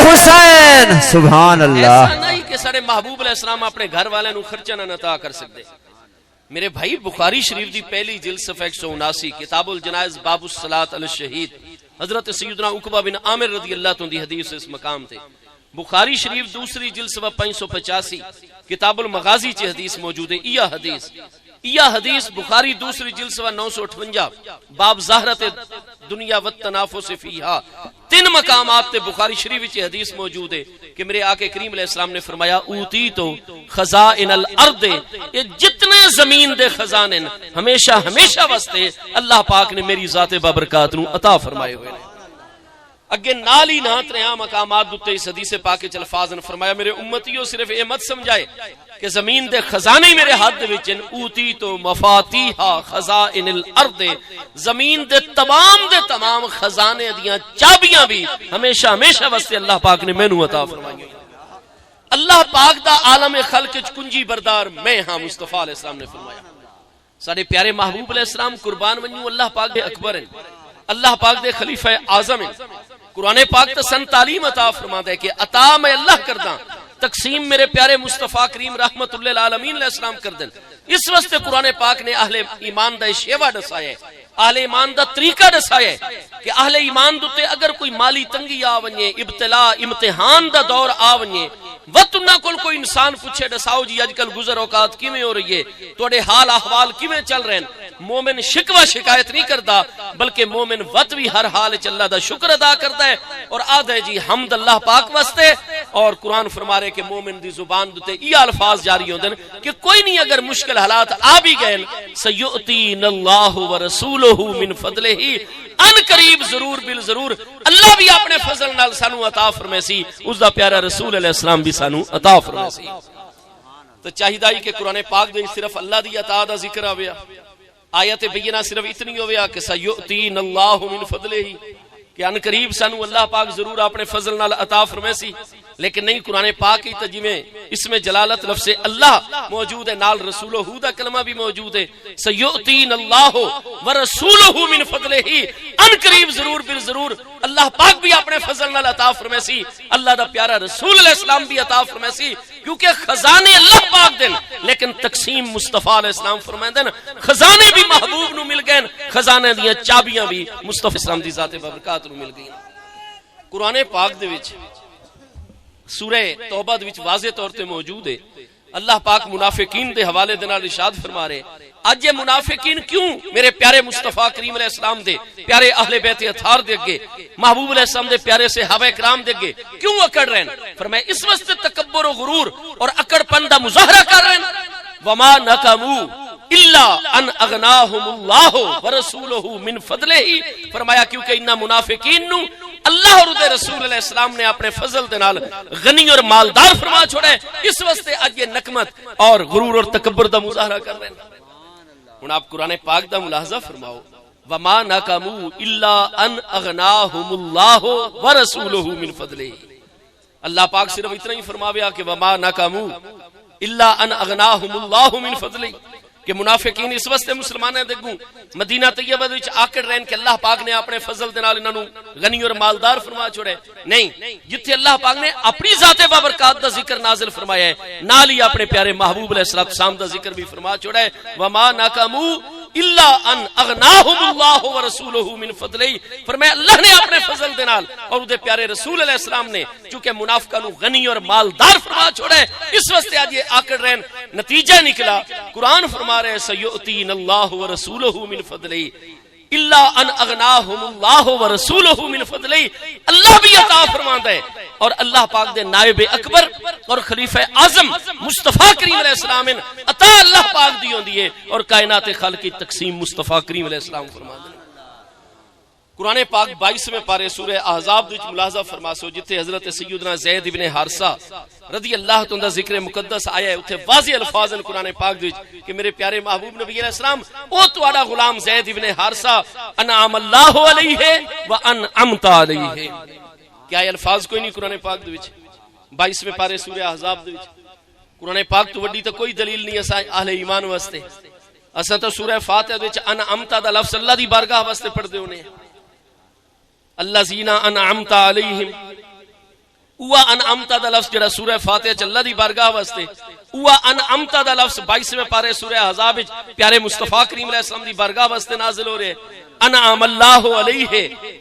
حسین، سبحان اللہ۔ ایسا نہیں کہ سارے محبوب علیہ السلام اپنے گھر والے نو خرچہ نہ عطا کر سکتے۔ میرے بھائی بخاری شریف دی پہلی جلد صفحہ 179 کتاب الجنائز باب الصلاۃ علی الشہید حضرت سیدنا عقبہ بن عامر رضی اللہ عنہ دی حدیث اس مقام تے، بخاری شریف دوسری جلد صفحہ 585 کتاب المغازی چ حدیث موجود ہے۔ یہ حدیث بخاری دوسری جلد صفحہ 958 باب ظاہرت دنیا والتنافس فیہا، تین مقامات تے بخاری شریف وچ حدیث موجود ہے کہ میرے آقا کریم علیہ السلام نے فرمایا اوتی تو خزائن الارض، یہ جتنے زمین دے خزانے ہمیشہ واسطے اللہ پاک نے میری ذات بابرکات نو عطا فرمائے ہوئے ہیں۔ اگے نال ہی نہ تریاں مقامات دوتے اس حدیث پاک وچ الفاظ نے فرمایا میرے امتیوں صرف یہ مت سمجھائے کہ زمین دے خزانے میرے ہاتھ وچ اوتی تو مفاتیح خزائن الارض، زمین دے تمام خزانے دیاں چابیاں بھی ہمیشہ واسطے اللہ پاک نے مینوں عطا فرمائی۔ اللہ پاک دا عالم خلق وچ کنجی بردار میں ہاں، مصطفیٰ علیہ السلام نے فرمایا۔ سارے پیارے محبوب علیہ السلام قربان ونجو اللہ پاک دے اکبر ہیں، اللہ پاک دے خلیفہ اعظم ہیں۔ قرآن پاک تا سن تعلیم عطا فرما دے کہ عطا میں اللہ کرداں، تقسیم میرے پیارے مصطفیٰ کریم رحمت اللہ العالمین علیہ السلام کر دیں۔ اس واسطے قرآن پاک نے اہل ایمان دا شیوا دسایا ہے، اہل ایمان دا طریقہ دسایا ہے کہ اہل ایمان دوتے اگر کوئی مالی تنگی آ ونجے، ابتلا امتحان دا دور آ ونجے، وقت نہ کوئی انسان پوچھے دساؤ جی اج کل گزر اوقات کیویں ہو رہی ہے، تواڈے حال احوال کیویں چل رہے ہیں، مومن شکوہ شکایت نہیں کرتا بلکہ مومن وقت بھی ہر حال وچ اللہ دا شکر ادا کرتا ہے اور آدھا ہے جی حمد اللہ پاک واسطے۔ اور قرآن فرما رہے کہ مومن دی زبان دوتے یہ الفاظ جاری ہوندے کہ کوئی نہیں اگر مشکل حالات آ بھی گئے سیؤتین اللہ ورسولہ من فضلہ، ان قریب ضرور بالضرور اللہ بھی اپنے فضل نال سانو عطا فرمائے سی، اس دا پیارا رسول علیہ السلام بھی سانو عطا فرمائے سی۔ تو چاہیے کہ قرآن پاک دے صرف اللہ دی عطا دا ذکر آویا، آیت بینہ صرف اتنی ہویا کہ سیؤتین اللہ من فضلہ، کہ ان قریب سانو اللہ پاک ضرور اپنے فضل نال عطا فرمائے سی، لیکن نہیں قرآن پاک کی تجمے اس میں جلالت لفظ اللہ موجود ہے، نال رسولہ دا کلمہ بھی موجود ہے، سیؤتین اللہ ورسولہ من فضلہ، ان قریب ضرور بالضرور اللہ پاک بھی اپنے فضل نال عطا فرمائے سی، اللہ دا پیارا رسول علیہ السلام بھی عطا فرمائے سی، کیونکہ خزانے اللہ پاک دن لیکن تقسیم مصطفیٰ علیہ السلام فرمائے دن، خزانے بھی محبوب نو مل گئے، خزانے دیاں چابیاں بھی مصطفیٰ اسلام دی ذات بابرکات نو مل گئی۔ قرآن پاک دے وچ سورہ توبہ دے وچ واضح طور تے موجود ہے، اللہ پاک منافقین دے حوالے دے نال ارشاد فرما رہے اج یہ منافقین کیوں میرے پیارے مصطفیٰ کریم علیہ السلام دے پیارے اہل بیت اطہار دے اگے، محبوب علیہ السلام دے پیارے صحابہ کرام دے اگے کیوں اکڑ رہے ہیں؟ فرمایا اس واسطے تکبر و غرور اور اکڑ پن دا مظاہرہ کر رہے ہیں۔ وما نقموا الا ان اغناہم اللہ ورسولہ من فضلہ، فرمایا کیونکہ انہاں منافقین نو اللہ اور دے رسول علیہ السلام نے اپنے فضل دے نال غنی اور مالدار فرما چھوڑے، اس واسطے اج یہ نقمت اور غرور اور تکبر دا مظاہرہ کر رہے ہیں۔ ہن آپ قرآن پاک دا ملاحظہ فرماؤ، وما نقموا الا ان اغناہم اللہ ورسولہ من فضلہ، اللہ پاک صرف اتنا ہی فرمایا کہ وما نقموا الا ان اغناہم اللہ من فضلہ، کہ منافقین اس واسطے مسلمانوں دے گوں مدینہ طیبہ وچ آکڑ رہن کہ اللہ پاک نے اپنے فضل دے نال انہاں نوں غنی اور مالدار فرما چھوڑے، نہیں، جتھے اللہ پاک نے اپنی ذات بابرکات دا ذکر نازل فرمایا ہے، نال ہی اپنے پیارے محبوب علیہ السلام دا ذکر بھی فرما چھوڑا ہے، وما نقموا الا ان اغناہم اللہ ورسولہ من فضلہ، فرمایا اللہ نے اپنے فضل دے نال اور دے پیارے رسول علیہ السلام نے چونکہ منافقاں نوں غنی اور مالدار فرما چھوڑا ہے، اس واسطے آج یہ آکڑ رہن، نتیجہ نکلا قرآن فرما رہے سیؤتین اللہ ورسولہ من فضلہ الا ان اغناہم اللہ ورسولہ من فضلہ، اللہ بھی عطا فرماندا ہے، اور اللہ پاک دے نائب اکبر اور خلیفہ اعظم مصطفیٰ کریم علیہ السلام عطا اللہ پاک دی ہوندی ہے، اور کائنات خلق کی تقسیم مصطفیٰ کریم علیہ السلام فرماندے ہیں۔ قرآن پاک 22ویں پارے سورہ احزاب وچ ملاحظہ فرماسو جتھے حضرت سیدنا زید ابن حارثہ رضی اللہ عنہ دا ذکر مقدس آیا ہے، اتھے واضح الفاظ ہیں قرآن پاک وچ کہ میرے پیارے محبوب نبی علیہ السلام او تواڈا غلام زید ابن حارثہ انعم اللہ علیہ وانعمت علیہ، کیا یہ الفاظ کوئی نہیں قرآن پاک دے وچ 22ویں پارے سورہ احزاب دے وچ؟ قرآن پاک تو وڈی تو کوئی دلیل نہیں اساں اہل ایمان واسطے، اساں تو سورہ فاتحہ وچ انعمت دا لفظ اللہ دی بارگاہ واسطے پڑھ دے ہونے الذین انعمت علیہم، اوہ انعمت دا لفظ جڑا سورہ فاتحہ چ اللہ دی بارگاہ واسطے، اوہ انعمت دا لفظ 22ویں پارے سورہ احزاب وچ پیارے مصطفیٰ کریم علیہ السلام دی بارگاہ واسطے نازل ہو رہے، انعم اللہ علیہ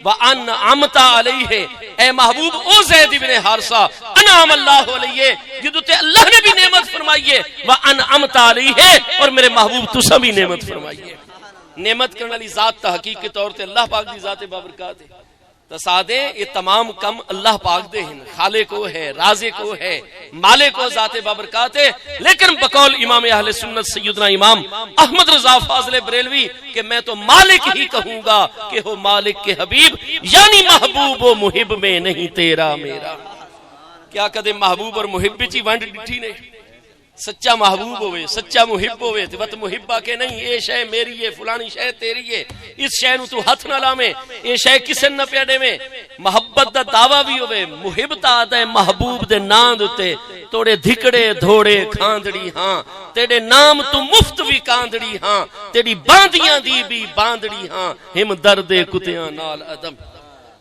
وانعمت علیہ، اے محبوب او زید ابن حارثہ انعم اللہ علیہ جدو تے اللہ نے بھی نعمت فرمائی ہے، وانعمت علیہ اور میرے محبوب تسا بھی نعمت فرمائی ہے۔ نعمت کرنے والی ذات تحقیق کے طور تے اللہ پاک دی ذات بابرکات ہے، تصادے یہ تمام کم اللہ پاک دے ہیں، خالق کو ہے، رازق کو ہے، مالک کو ذات بابرکات ہے، لیکن بقول امام اہل سنت سیدنا امام احمد رضا فاضل بریلوی کہ میں تو مالک ہی کہوں گا کہ ہو مالک کے حبیب، یعنی محبوب و محب میں نہیں تیرا میرا۔ کیا کدے محبوب اور محب چی ونڈ ڈٹھی نے؟ سچا محبوب ہوئے، سچا محب ہوئے تو وقت محبہ کے نہیں اے شے میری ہے، فلانی شے تیری ہے، اس شے نو تو ہاتھ نہ لامے، اے شے کسے نہ پیڑے میں، محبت دا دعویٰ بھی ہوئے، محب تا آدھے محبوب دے نام دوتے، توڑے دھکڑے دھوڑے کھاندڑی ہاں، تیڑے نام تو مفت بھی کاندڑی ہاں، تیڑی باندیاں دی بھی باندڑی ہاں، ہم درد کتیاں نال ادم۔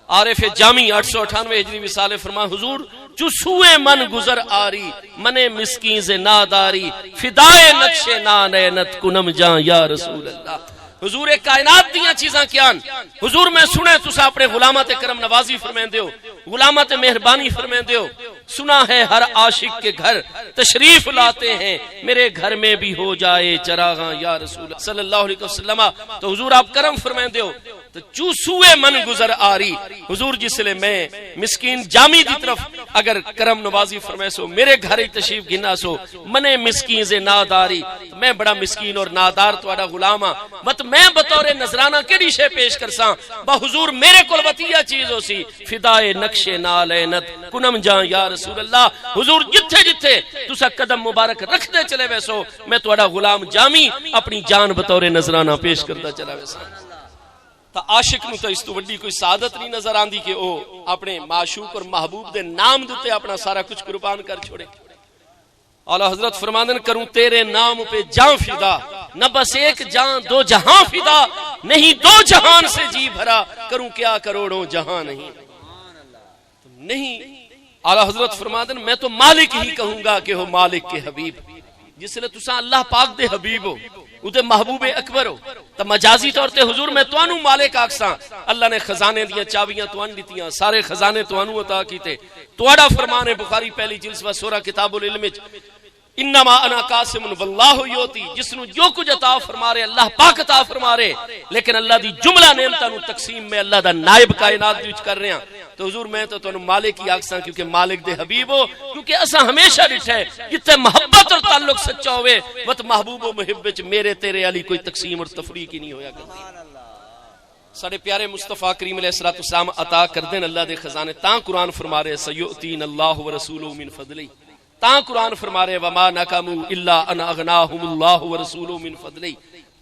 عارف جامی 898 ہجری وصال فرما حضور جو سوئے من گزر آری منے مسکین سے ناداری فدائے نقش نانینت کنم جان یا رسول اللہ۔ حضور کائنات دیاں چیزاں کیان، حضور میں سنے تسا اپنے غلامات کرم نوازی فرمین دیو، غلامات مہربانی فرمین دیو، سنا ہے ہر عاشق کے گھر تشریف لاتے ہیں، میرے گھر میں بھی ہو جائے چراغاں یا رسول اللہ صلی اللہ علیہ وسلم۔ تو حضور آپ کرم فرمین دیو تو چوسوئے من گزر آری، حضور جس لئے میں مسکین جامی دی طرف اگر کرم نوازی فرمائے سو میرے گھر ہی تشریف گنا سو منے مسکین سے ناداری، میں بڑا مسکین اور نادار توڑا غلامہ بت میں بطور نظرانہ کیڑی شے پیش کرساں با حضور میرے کل وطیہ چیز ہو سی فدائے نقش نالینت کنم جان یا رسول اللہ۔ حضور جتھے جتھے تسا قدم مبارک رکھ دے چلے ویسو میں توڑا غلام جامی اپنی جان بطور نظرانہ پیش کرتا چلا ویسا۔ تا عاشق نو تا اس تو وڈی کوئی سعادت نہیں نظر آندی کہ او اپنے معشوق اور محبوب دے نام دوتے اپنا سارا کچھ قربان کر چھوڑے۔ اعلی حضرت فرماندن کروں تیرے نام پہ جان فدا، نہ بس ایک جان دو جہاں فدا، نہیں دو جہان سے جی بھرا، کروں کیا کروڑوں جہاں نہیں۔ اعلی حضرت فرماندن میں تو مالک ہی کہوں گا کہ ہو مالک کے حبیب، جس لئے تسا اللہ پاک دے حبیب ہو، ادھے محبوب اکبر ہو، تا مجازی طور تے حضور میں توانو مالک آکساں، اللہ نے خزانے دیا چابیاں توان لیتیاں، سارے خزانے توانو عطا کیتے۔ توڑا فرمان بخاری پہلی جلد و سورہ کتاب العلم انما انا قاسم واللہ یوتی، جس نو جو کچھ عطا فرما رہے اللہ پاک عطا فرما رہے، لیکن اللہ دی جملہ نعمتاں نو تقسیم میں اللہ دا نائب کائنات وچ کر رہے ہیں۔ تو حضور میں تو تانوں مالک ہی آکساں کیونکہ مالک دے حبیب ہو، کیونکہ اساں ہمیشہ ڈٹھا ہے جتھے محبت اور تعلق سچا ہوئے وت محبوب و محب وچ میرے تیرے علی کوئی تقسیم اور تفریق ہی نہیں ہویا کرتی۔ ساڑے پیارے مصطفیٰ کریم علیہ السلام عطا کر دین اللہ دے خزانے، تاں قرآن فرما رہے سیؤتین اللہ ورسولہ من فضلہ، تاں قرآن فرما رہے وما نقموا الا ان اغناہم اللہ ورسولہ من فضلہ،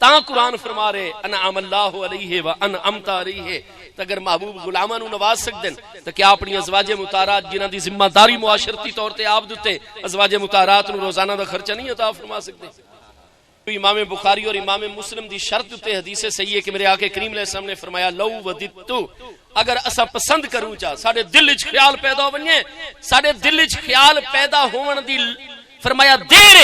تاں قرآن فرما رہے انعم اللہ علیہ و انعمت علیہ. تو اگر محبوب غلاماں نو نواز سکدن تو کیا اپنی ازواج مطہرات جنہاں دی ذمہ داری معاشرتی طور تے آپ دتے ازواج مطہرات نو روزانہ دا خرچہ نہیں عطا فرما سکتے؟ امام بخاری اور امام مسلم دی شرط تے حدیث صحیح ہے کہ میرے آقا کریم علیہ السلام نے فرمایا لو وددتو اگر اسا پسند کروں چا ساڈے دل وچ خیال پیدا ونجے ساڈے دل وچ خیال پیدا ہون دی فرمایا دیر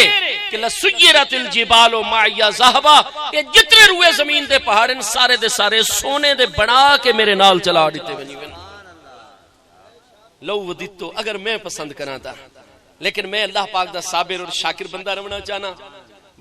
کہ لسیرت الجبال معیا ذہبا کہ جتنے روئے زمین دے پہاڑ ان سارے دے سارے سونے دے بنا کے میرے نال چلا دیتے ونی ون. لو وددتو اگر میں پسند کراں تا لیکن میں اللہ پاک دا صابر اور شاکر بندہ رہنا چاہنا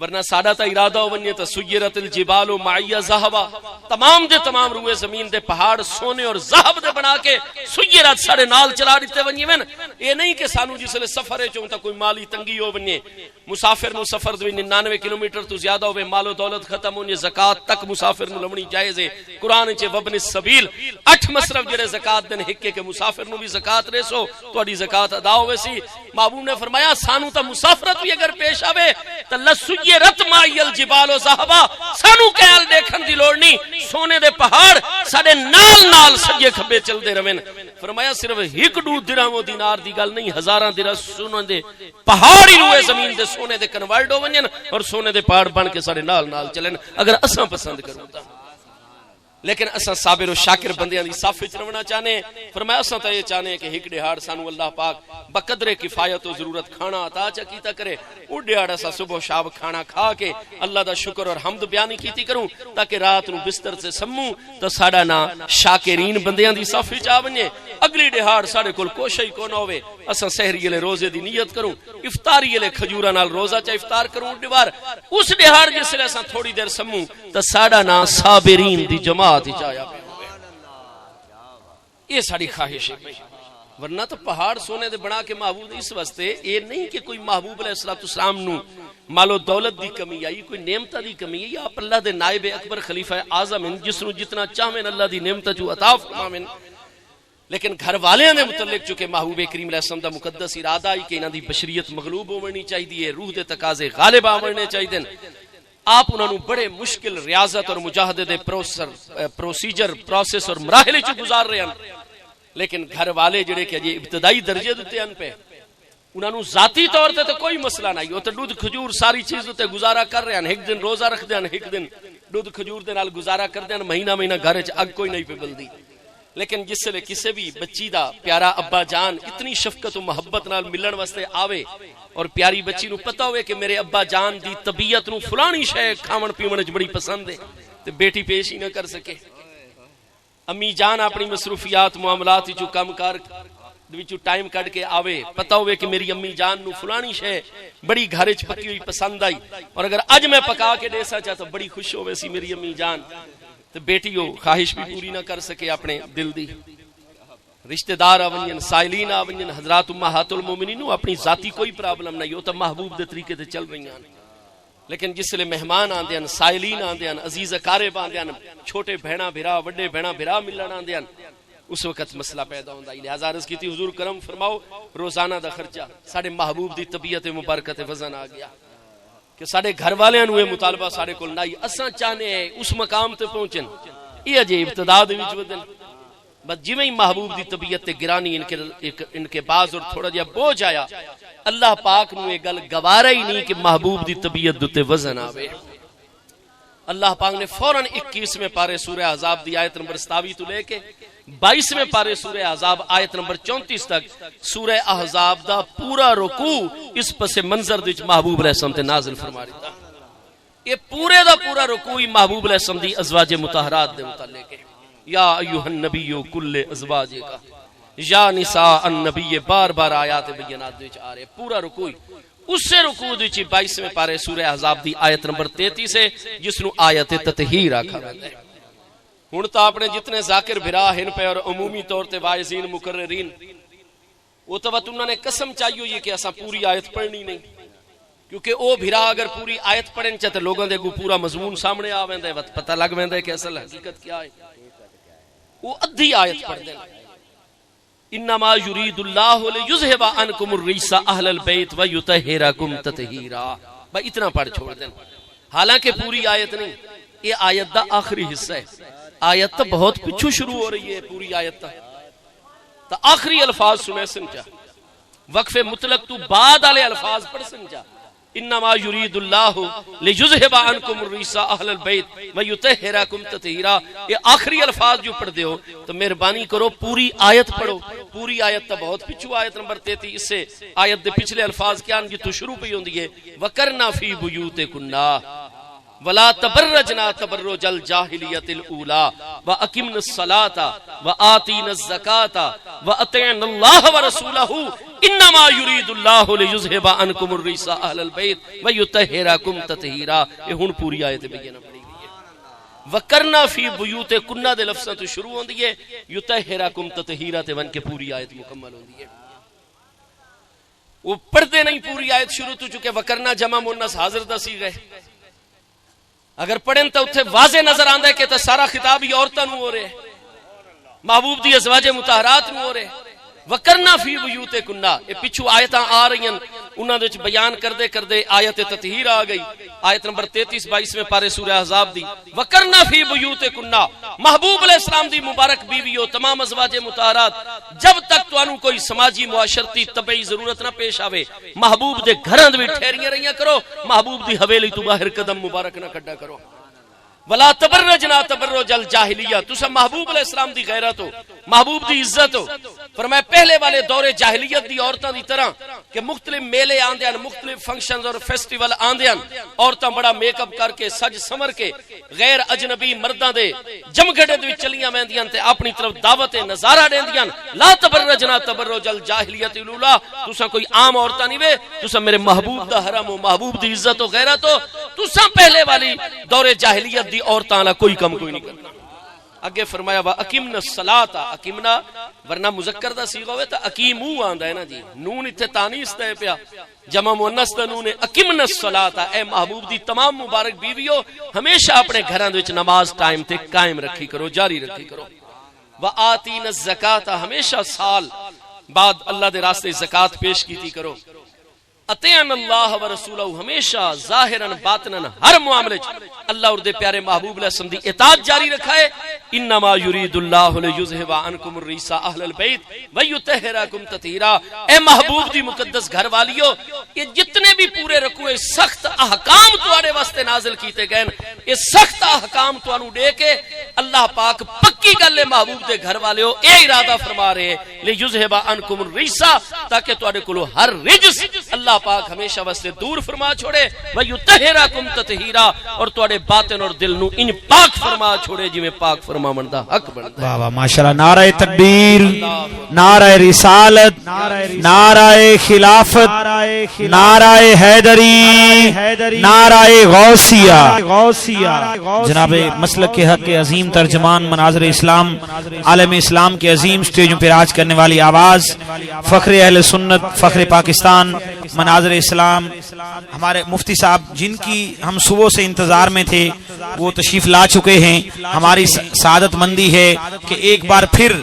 ورنہ ساڈا تا ارادہ ہو ونجے تا سیرت الجبال معیا ذہبا تمام دے تمام روئے زمین دے پہاڑ سونے اور ذہب دے بنا کے سیرت ساڑے نال چلا دیتے ونجے ون. یہ نہیں کہ سانو جس لئے سفر ہے چونتا کوئی مالی تنگی ہو ونجے مسافر نو سفر دوی 99 کلومیٹر تو زیادہ ہوئے مال و دولت ختم ہونجے زکاة تک مسافر نو لمنی جائز ہے. قرآن چے وابن السبیل 8 مصرف جڑے زکاة دن حکے کہ مسافر نو بھی زکاة ریسو تو اڈی زکاة ادا ہوئے سی. محبوب نے فرمایا سانو تا مسافرت بھی اگر پیش آوے تا لسیرت معی الجبال و ذہبا سانو کہل دیکھن دی لوڑ نہیں سونے دے پہاڑ ساڑے نال نال سجے کھبے چل دے روین. فرمایا صرف ایک دو درہم و دینار دی گل نہیں ہزاراں درہم سونے دے پہاڑی روئے زمین دے سونے دے کنورٹ ہو ونجن اور سونے دے پہاڑ بن کے ساڑے نال نال چلن اگر اساں پسند کروں تا. لیکن اساں صابر و شاکر بندیاں دی صف وچ رہنا چاہنے. فرمایا اساں تے یہ چاہنے کہ ایک دہاڑ سانو اللہ پاک بقدر کفایت و ضرورت کھانا عطا چا کیتا کرے. او دہاڑ اساں صبح و شام کھانا کھا کے اللہ دا شکر اور حمد بیانی کیتی کروں تاکہ رات نو بستر سے سموں تو ساڈا نا شاکرین بندیاں دی صف وچ آ ونجے. اگلی دہاڑ ساڈے کول کوشش ہی کون ہوے اساں سحری والے روزے دی نیت کروں افطاری والے کھجوراں نال روزہ چا افطار کروں. دیوار اس دہاڑ جس لے اساں تھوڑی دیر سموں تو ساڈا نا صابرین دی جماعت وچ آیا. یہ ساری خواہش ہے. ورنہ تو پہاڑ سونے دے بنا کے محبوب اس واسطے یہ نہیں کہ کوئی محبوب علیہ السلام نو مال و دولت دی کمی آئی کوئی نعمتہ دی کمی ہے. آپ اللہ دے نائب اکبر خلیفہ اعظم ہیں جس نو جتنا چاہمیں اللہ دی نعمتہ جو عطا فرماویں. لیکن گھر والیاں دے متعلق چونکہ محبوب کریم علیہ السلام دا مقدس ارادہ ہی کہ انہاں دی بشریت مغلوب ہونی چاہیے روح دے تقاضے غالب آنے چاہیے. آپ انہوں بڑے مشکل ریاضت اور مجاہدے دے پروسیجر پروسیس اور مراحل چ گزار رہے ہیں. لیکن گھر والے جڑے کہ جی ابتدائی درجے دیتے ہیں پہ انہوں ذاتی طور تے تو کوئی مسئلہ نہیں. وہ تو دودھ کھجور ساری چیز تے گزارا کر رہے ہیں. ایک دن روزہ رکھ دیں ایک دن دودھ کھجور دے نال گزارا کر دیں مہینہ مہینہ گھر چ اگ کوئی نہیں پہ بلدی. لیکن جس سے کسی بھی بچی دا پیارا ابا جان اتنی شفقت و محبت نال ملن واسطے آوے اور پیاری بچی نو پتہ ہوئے کہ میرے ابا جان دی طبیعت نو فلانی شے کھاون پیون وچ بڑی پسند ہے تے بیٹی پیش ہی نہ کر سکے. امی جان اپنی مصروفیات معاملات وچ کم کر وچ ٹائم کڈ کے آوے پتہ ہوئے کہ میری امی جان نو فلانی شے بڑی گھر وچ پکی ہوئی پسند آئی اور اگر اج میں پکا کے دے سا تو بڑی خوش ہوے سی میری امی جان. تو بیٹی ہو خواہش بھی پوری نہ کر سکے اپنے دل دی. رشتہ دار آونجن سائلین آونجن حضرات امہات المومنین اپنی ذاتی کوئی پرابلم نہیں ہو تو محبوب دے طریقے تے چل رہی ہیں. لیکن جس لئے مہمان آندے ہیں سائلین آندے ہیں عزیز اقارب آندے ہیں چھوٹے بہنا بھرا وڈے بہنا بھرا ملن آندے ہیں اس وقت مسئلہ پیدا ہوندا ہے. لہذا عرض کیتی حضور کرم فرماؤ روزانہ دا خرچہ ساڈے محبوب دی طبیعت مبارکت وزن آ گیا کہ ساڈے گھر والے نو مطالبہ ساڈے کول نہیں. اساں چاہنے اس مقام تے پہنچن یہ اجے ابتدا دے وچ ودن بس جویں ہی محبوب دی طبیعت تے گرانی ان کے باز اور تھوڑا جہا بوجھ آیا اللہ پاک نو یہ گل گوارا ہی نہیں کہ محبوب دی طبیعت دے وزن آوے. اللہ پاک نے فوراً 21ویں پارے سورہ احزاب دی آیت نمبر 27 تو لے کے 22ویں پارے سورہ احزاب آیت نمبر 34 تک سورہ احزاب دا پورا رکوع اس پس منظر وچ محبوب علیہ السلام تے نازل فرما دیتا. یہ پورے دا پورا رکوع محبوب علیہ السلام دی ازواج مطہرات دے متعلق ہے. یا ایھا النبی کل ازواج کا یا نساء النبی بار بار آیات بینات وچ آ رہے پورا رکوع اس سے رکوع وچ 22ویں پارے سورہ احزاب دی آیت نمبر 33 ہے جس نو آیت تطہیر آکھا جاتا ہے. ہن تو اپنے جتنے ذاکر بھرا ہیں پہ اور عمومی طور تے واعظین مقررین وہ تو انہوں نے قسم چاہیے یہ کہ اساں پوری آیت پڑھنی نہیں کیونکہ او بھرا اگر پوری آیت پڑھن چاہتے لوگوں دے کو پورا مضمون سامنے آ ویندا ہے پتہ لگ ویندا ہے کہ اصل حقیقت کیا ہے. وہ ادھی آیت پڑھ دیں انما یرید اللہ لیذھب عنکم الرجس اہل البیت ویطہرکم تطہیرا بھائی اتنا پڑھ چھوڑ دیں. حالانکہ پوری آیت نہیں یہ آیت دا آخری حصہ ہے. آیت تو بہت پچھو شروع ہو رہی ہے پوری آیت تا آخری الفاظ سنے سمجھا, وقف مطلق تو بعد والے الفاظ پڑھ سمجھا. انما یرید اللہ لیذھب عنکم الرجس اہل البیت ویطہرکم تطہیرا. یہ آخری الفاظ جو پڑھ دے ہو تو مہربانی کرو پوری آیت پڑھو. پوری آیت تا بہت پچھو آیت نمبر 33 اس سے آیت دے پچھلے الفاظ کیا ان کی تو شروع پہ ہوندی ہے وکرنا فی بیوتکنا ولا تبرجنا تبرج الجاہلیت الاولی واقمنا الصلاة وآتینا الزکاة واطعنا اللہ ورسولہ انما یرید اللہ لیذھب عنکم الرجس اہل البیت ویطہرکم تطہیرا. یہ ہن پوری آیت بیان پڑھی گئی ہے. وکرنا فی بیوتکنا دے لفظاں تو شروع ہوندی ہے, یطہرکم تطہیرا تے ون کے پوری آیت مکمل ہوندی ہے. وہ پڑھتے نہیں پوری آیت شروع تو چکے وکرنا جمع مؤنث حاضر دا صیغہ ہے. اگر پڑھیں تو اتنے واضح نظر آندا ہے کہ تو سارا خطاب ہی عورتاں نو ہو رہے, محبوب دی ازواج مطہرات نو ہو رہے. وکرنا فی بیوتکنا, یہ پچھو آیتاں آ رہی ہیں انہاں دے وچ بیان کردے کردے آیت تطہیر آ گئی. آیت نمبر 33 22 میں پارے سورہ احزاب دی وکرنا فی بیوتکنا, محبوب علیہ السلام دی مبارک بیویوں تمام ازواج مطہرات جب تک تانوں کوئی سماجی معاشرتی طبعی ضرورت نہ پیش آوے محبوب دے گھراں دے وچ ٹھہریاں رہیاں کرو, محبوب دی حویلی تو باہر قدم مبارک نہ کڈا کرو. ولا تبرجنا تبرج الجاہلیہ, تسا محبوب علیہ السلام دی غیرت ہو, محبوب دی عزت ہو. فرمایا پہلے والے دور جاہلیت دی عورتاں دی طرح کہ مختلف میلے آندے ہیں, مختلف فنکشنز اور فیسٹیول آندے ہیں, عورتاں بڑا میک اپ کر کے سج سمر کے غیر اجنبی مرداں دے جمگڑے دے وچ چلیاں ویندیاں تے اپنی طرف دعوت نظارہ دیندیاں. لا تبرجنا تبرج الجاہلیت الاولی, تسا کوئی عام عورتاں نہیں وے, تسا میرے محبوب دا حرم ہو, محبوب دی عزت و غیرت ہو. تسا پہلے والی دور جاہلیت دی عورتاں والا کوئی کم کوئی نہیں کرنا. اگے فرمایا وا اقیمنا الصلاۃ, اقیمنا ورنہ مذکر دا صیغہ ہوئے تا اقیمو آندا ہے نا جی, نون ایتھے تانیث تے پیا, جمع مؤنث دا نون ہے. اقیمنا الصلاۃ, اے محبوب دی تمام مبارک بیویو ہمیشہ اپنے گھراں دے وچ نماز ٹائم تے قائم رکھی کرو, جاری رکھی کرو. وآتینا الزکاۃ, ہمیشہ سال بعد اللہ دے راستے زکات پیش کیتی کرو. اطیعنا اللہ ورسولہ, ہمیشہ ظاہراً باطناً ہر معاملے اللہ اور دے پیارے محبوب علیہ السلام دی اطاعت جاری رکھا ہے. انما یرید اللہ لیذھب عنکم الرجس اہل البیت ویطہرکم تطہیرا. اے محبوب دی مقدس گھر والیو, یہ جتنے بھی پورے رکوع سخت احکام تواڈے واسطے نازل کیتے گئے, یہ سخت احکام تانوں دے کے اللہ پاک پکی گل ہے محبوب دے گھر والیو اے ارادہ فرما رہے لیذھب عنکم الرجس, تاکہ تواڈے کولو ہر رجس اللہ پاک ہمیشہ واسطے دور فرما چھوڑے. ویطہرکم تطہیرا, اور تواڈے باطن اور دل نو ان پاک فرما چھوڑے جویں پاک فرماون دا حق بندا ہے. واہ واہ ماشاءاللہ. نعرہ تکبیر, نعرہ رسالت, نعرہ خلافت, نعرہ حیدری, نعرہ غوثیہ. جناب مسلک کے حق کے عظیم ترجمان مناظر اسلام, عالم اسلام کے عظیم سٹیجوں پر راج کرنے والی آواز, فخر اہل سنت, فخر پاکستان, مناظر اسلام, ہمارے مفتی صاحب جن کی ہم صبح سے انتظار میں تھے وہ تشریف لا چکے ہیں. ہماری سعادت مندی ہے کہ ایک بار پھر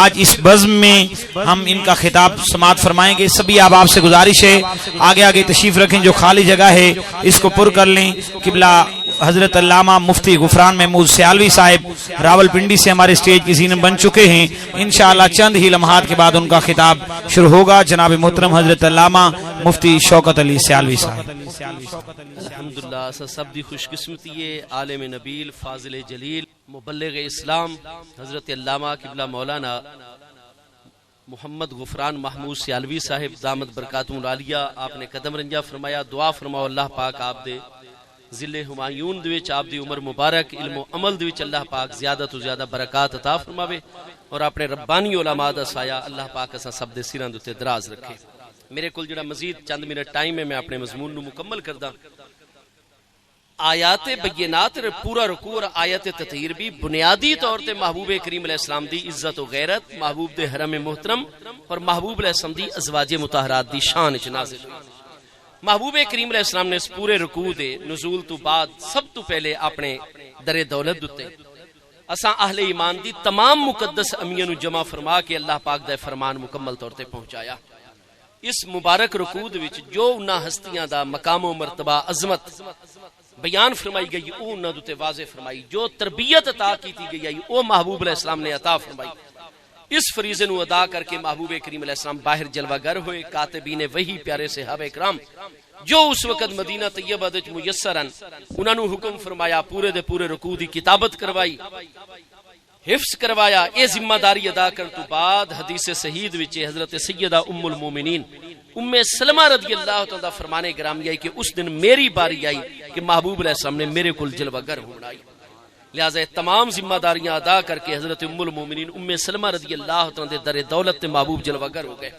آج اس بزم میں ہم ان کا خطاب سماعت فرمائیں گے. سبھی آپ سے گزارش ہے آگے آگے تشریف رکھیں, جو خالی جگہ ہے اس کو پر کر لیں. قبلہ حضرت علامہ مفتی غفران محمود سیالوی صاحب راول پنڈی سے ہمارے سٹیج کی زینت بن چکے ہیں. انشاءاللہ چند ہی لمحات کے بعد ان کا خطاب شروع ہوگا. جناب محترم حضرت علامہ مفتی شوکت علی سیالوی صاحب. الحمدللہ سب دی خوش قسمتی ہے, عالم نبیل, فاضل جلیل, مبلغ اسلام حضرت علامہ قبلہ مولانا محمد غفران محمود سیالوی صاحب دامت برکاتہم العالیہ, آپ نے قدم رنجا فرمایا. دعا فرماؤ اللہ پاک آپ دے ذل ہمایون دے وچ آپ دی عمر مبارک, علم و عمل دے وچ اللہ پاک زیادہ تو زیادہ برکات عطا فرماوے, اور اپنے ربانی علماء دا سایہ اللہ پاک اساں سب دے سراں دے تے دراز رکھے. میرے کول جڑا مزید چند منٹ ٹائم ہے میں اپنے مضمون نو مکمل کردا. آیات بینات پورا رکوع اور آیت تطہیر بھی بنیادی طور تے محبوب کریم علیہ السلام دی عزت و غیرت, محبوب دے حرم محترم اور محبوب علیہ السلام دی ازواج مطہرات دی شان وچ نازل ہوئی. محبوب کریم علیہ السلام نے اس پورے رکوع دے نزول تو بعد سب تو پہلے اپنے در دولت دتے اساں اہل ایمان دی تمام مقدس امیاں نو جمع فرما کے اللہ پاک دا فرمان مکمل طور تے پہنچایا. اس مبارک رکوع وچ جو انہاں ہستیاں دا مقام و مرتبہ عظمت بیان فرمائی گئی او انہاں دے واضح فرمائی، جو تربیت عطا کیتی گئی آئی او محبوب علیہ السلام نے عطا فرمائی۔ اس فریضے نو ادا کر کے محبوب کریم علیہ السلام باہر جلوہ گر ہوئے، کاتبین وحی پیارے صحابہ کرام جو اس وقت مدینہ طیبہ وچ میسر ہیں، انہاں نو حکم فرمایا پورے دے پورے رکوع دی کتابت کروائی، حفظ کروایا۔ اے ذمہ داری ادا کرن تو بعد حدیث صحیح وچ حضرت سیدہ ام المومنین ام سلمہ رضی اللہ تعالیٰ فرمانے گرامی آئی کہ اس دن میری باری آئی کہ محبوب علیہ السلام نے میرے کل جلوہ گر ہونا آئی، لہذا تمام ذمہ داریاں ادا کر کے حضرت ام المومنین ام سلمہ رضی اللہ تعالیٰ دے در دولت تے محبوب جلوہ گر ہو گئے۔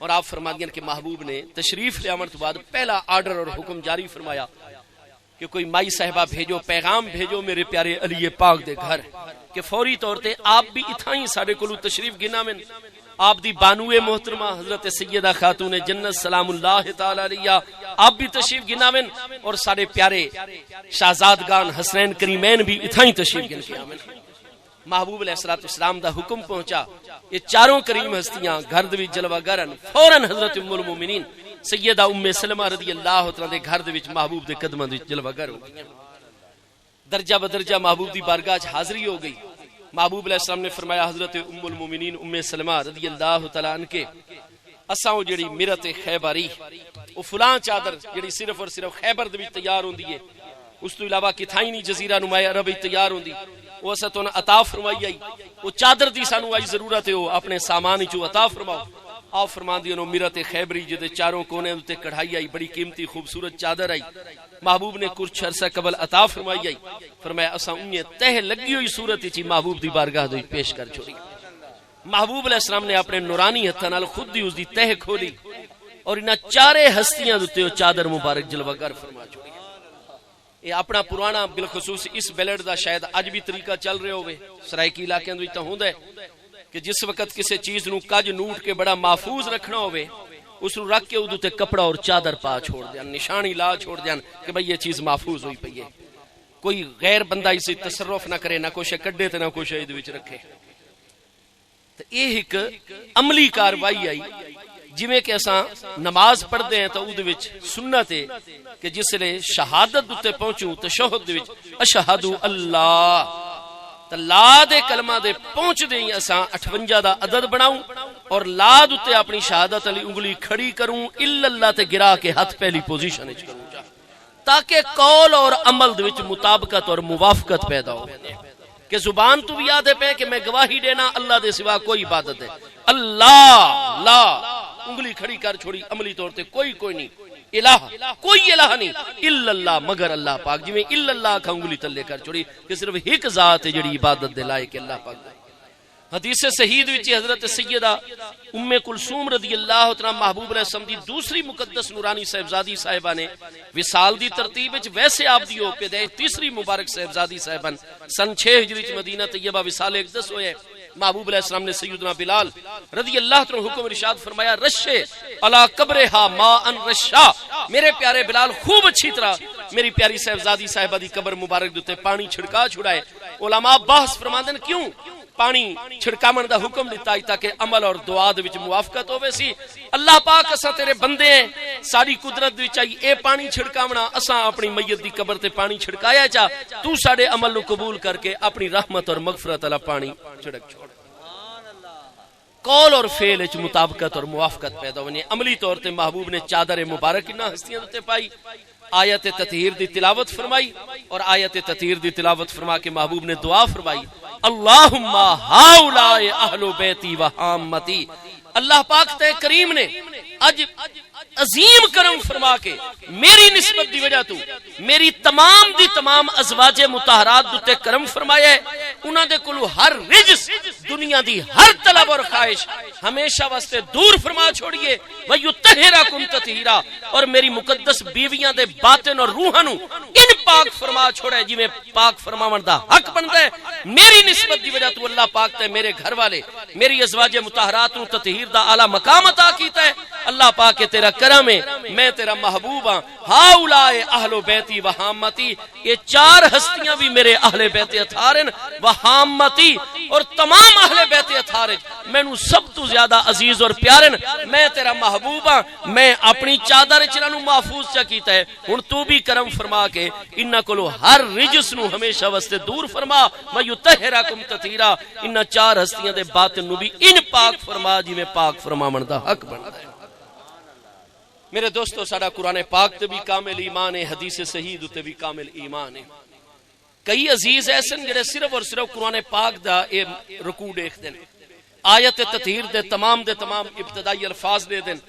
اور آپ فرما دیا کہ محبوب نے تشریف لے آمد تو بعد پہلا آرڈر اور حکم جاری فرمایا کہ کوئی مائی صاحبہ بھیجو، پیغام بھیجو میرے پیارے علی پاک دے گھر کہ فوری طور تے آپ بھی اتھائیں ساڑے کلو تشریف گنا میں آپ دی بانوے محترمہ حضرت سیدہ خاتون جنت سلام اللہ تعالی علیہ آپ بھی تشریف گنا میں، اور ساڑے پیارے شہزادگان حسنین کریمین بھی اتھائیں تشریف گن کے آمن۔ محبوب علیہ السلام دا حکم پہنچا، یہ چاروں کریم ہستیاں گھر دوی جلوہ گرن، فوراً حضرت ام المومنین سیدہ ام سلمہ رضی اللہ تعالیٰ دے گھر دوی محبوب دے قدمہ دوی جلوہ گر ہو گئی۔ درجہ بدرجہ محبوب دی بارگاہ حاضری ہو گئی۔ محبوب علیہ السلام نے فرمایا حضرت ام المومنین ام سلمہ رضی اللہ تعالیٰ عنہ کے اساں جڑی مرت خیبری او فلاں چادر جڑی صرف اور صرف خیبر دے وچ تیار ہوندی ہے، اس تو علاوہ کتھائی نہیں جزیرہ نمایاں عرب وچ تیار ہوندی، وہ اساں تو عطا فرمائی آئی، وہ چادر دی سانو آئی ضرورت ہے، وہ اپنے سامان وچوں عطا فرماؤ۔ آپ فرما دیو نو مرت خیبری جدے چاروں کونے تے کڑھائی آئی، بڑی قیمتی خوبصورت چادر آئی، محبوب نے کچھ عرصہ قبل عطا فرمائی آئی، فرمایا اساں انہیں تہ لگی ہوئی صورت وچ محبوب دی بارگاہ دے پیش کر چھوڑی۔ محبوب علیہ السلام نے اپنے نورانی ہتھاں نال خود ہی اس دی تہ کھولی اور انہاں چارے ہستیاں دے او چادر مبارک جلوہ گر فرما چھوڑی۔ یہ اپنا پرانا بالخصوص اس بیلٹ دا شاید اج بھی طریقہ چل رہے ہوئے سرائکی علاقے وچ تاں ہوندا ہے کہ جس وقت کسی چیز نو کج نوٹ کے بڑا محفوظ رکھنا ہوئے اس نو رکھ کے اودے تے کپڑا اور چادر پا چھوڑ دیان، نشانی لا چھوڑ دیان کہ بھئی یہ چیز محفوظ ہوئی پئی ہے، کوئی غیر بندہ اسے تصرف نہ کرے، نہ کوئی شے کڈے تے نہ کوئی شے وچ رکھے۔ تے یہ ایک عملی کاروائی آئی، جویں کہ اساں نماز پڑھدے ہیں تو اودے وچ سنت ہے کہ جس لے شہادت تے پہنچوں تشہد وچ اشہد اللہ تے لا دے کلمہ دے پہنچ دے اساں 58 دا عدد بناؤں اور لا تے اپنی شہادت علی انگلی کھڑی کروں الا اللہ تے گرا کے ہاتھ پہلی پوزیشن وچ کروں جا، تاکہ قول اور عمل دے وچ مطابقت اور موافقت پیدا ہو، کہ زبان تو بھی یاد ہے پہ کہ میں گواہی دینا اللہ دے سوا کوئی عبادت ہے، اللہ لا انگلی کھڑی کر چھوڑی، عملی طور تے کوئی نہیں، الہ کوئی الہ نہیں الا اللہ مگر اللہ پاک، جویں الا اللہ کا انگلی تلے کر چھوڑی کہ صرف ایک ذات ہے جڑی عبادت دے لائق اللہ پاک۔ حدیث صحیح وچ حضرت سیدہ ام کلثوم رضی اللہ تعالی محبوب علیہ السلام دی دوسری مقدس نورانی صاحبزادی صاحبہ نے وصال دی ترتیب وچ ویسے آپ دی ہو پیدائش تیسری مبارک صاحبزادی صاحبہ سن 6 ہجری وچ مدینہ طیبہ وصال اقدس ہوئے۔ محبوب علیہ السلام نے سیدنا بلال رضی اللہ عنہ حکم ارشاد فرمایا رشے علی قبرہا ماء رشا، میرے پیارے بلال خوب اچھی طرح میری پیاری صاحبزادی صاحبہ دی قبر مبارک دے پانی چھڑکا چھڑائے۔ علماء بحث فرماندن کیوں پانی چھڑکاون دا حکم دیتا ہے تاکہ عمل اور دعا دے وچ موافقت ہوے سی۔ اللہ پاک اساں تیرے بندے ہیں، ساری قدرت وچ آئی اے پانی چھڑکاونا، اساں اپنی میت دی قبر تے پانی چھڑکایا چا، تو ساڈے عمل نو قبول کر کے اپنی رحمت اور مغفرت والا پانی چھڑک چھوڑ۔ قول اور فعل وچ مطابقت اور موافقت پیدا ہونی۔ عملی طور تے محبوب نے چادر مبارک انہاں ہستیاں تے پائی، آیت تطہیر دی تلاوت فرمائی اور آیت تطہیر دی تلاوت فرما کے محبوب نے دعا فرمائی اللہم ہاؤلاء اہل بیتی و حامتی۔ اللہ پاک تے کریم نے اج عظیم کرم فرما کے میری نسبت دی وجہ تو میری تمام دی تمام ازواج مطہرات دے کرم فرمایا ہے، انہاں دے کولو ہر رجس دنیا دی ہر طلب اور خواہش ہمیشہ واسطے دور فرما چھوڑیے وَيُطَهِّرَكُمْ تَطْهِيرًا، اور میری مقدس بیویاں دے باطن اور روحاں نو ان پاک فرما چھوڑے جویں پاک فرماون دا حق بندا ہے۔ میری نسبت دی وجہ تو اللہ پاک تے میرے گھر والے میری ازواج مطہرات نو تطہیر دا اعلی مقام عطا کیتا ہے۔ اللہ پاک کے تیرا کرم ہے میں تیرا محبوب ہاں، ہاؤلائے اہل بیتی و حامتی، یہ چار ہستیاں بھی میرے اہل بیت اطہارن و حامتی، اور تمام اہل بیت اطہارن مینوں سب تو زیادہ عزیز اور پیارن، میں تیرا محبوب ہاں، میں اپنی چادر چ انہاں نوں محفوظ چا کیتا ہے، ہن تو بھی کرم فرما کے انہاں کولوں ہر رجس نو ہمیشہ واسطے دور فرما، وَيُطَهِّرَكُمْ تَطْهِيرًا، انہاں چار ہستیاں دے باطن نو بھی ان پاک فرما جی میں پاک فرماون دا حق بندا ہے۔ میرے دوستو، ساڈا قرآن پاک تے بھی کامل ایمان ہے، حدیث صحیح تے بھی کامل ایمان ہے۔ کئی عزیز ایسن جڑے صرف اور صرف قرآن پاک دا اے رکوع دیکھ دین، آیت تطہیر دے تمام ابتدائی الفاظ دے دین،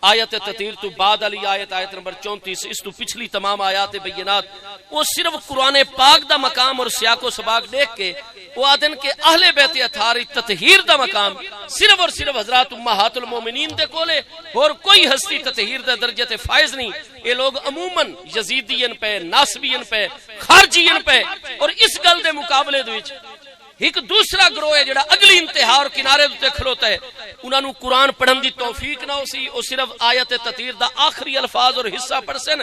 آیت تطہیر تو بعد علی آیت نمبر 34 اس تو پچھلی تمام آیات بینات، وہ صرف قرآن پاک دا مقام اور سیاق و سباق دیکھ کے وہ آدن کے اہل بیت اطہار تطہیر دا مقام صرف اور صرف حضرات امہات المومنین دے کولے، اور کوئی ہستی تطہیر دے درجے تے فائز نہیں۔ یہ لوگ عموماً یزیدین پہ، ناسبین پہ، خارجین پہ، اور اس گل دے مقابلے دے وچ ایک دوسرا گروہ ہے جڑا اگلی انتہا اور کنارے تے کھلوتا ہے، انہاں نوں قرآن پڑھن دی توفیق نہ ہو سی، او صرف آیت تطہیر دا آخری الفاظ اور حصہ پڑھ سن،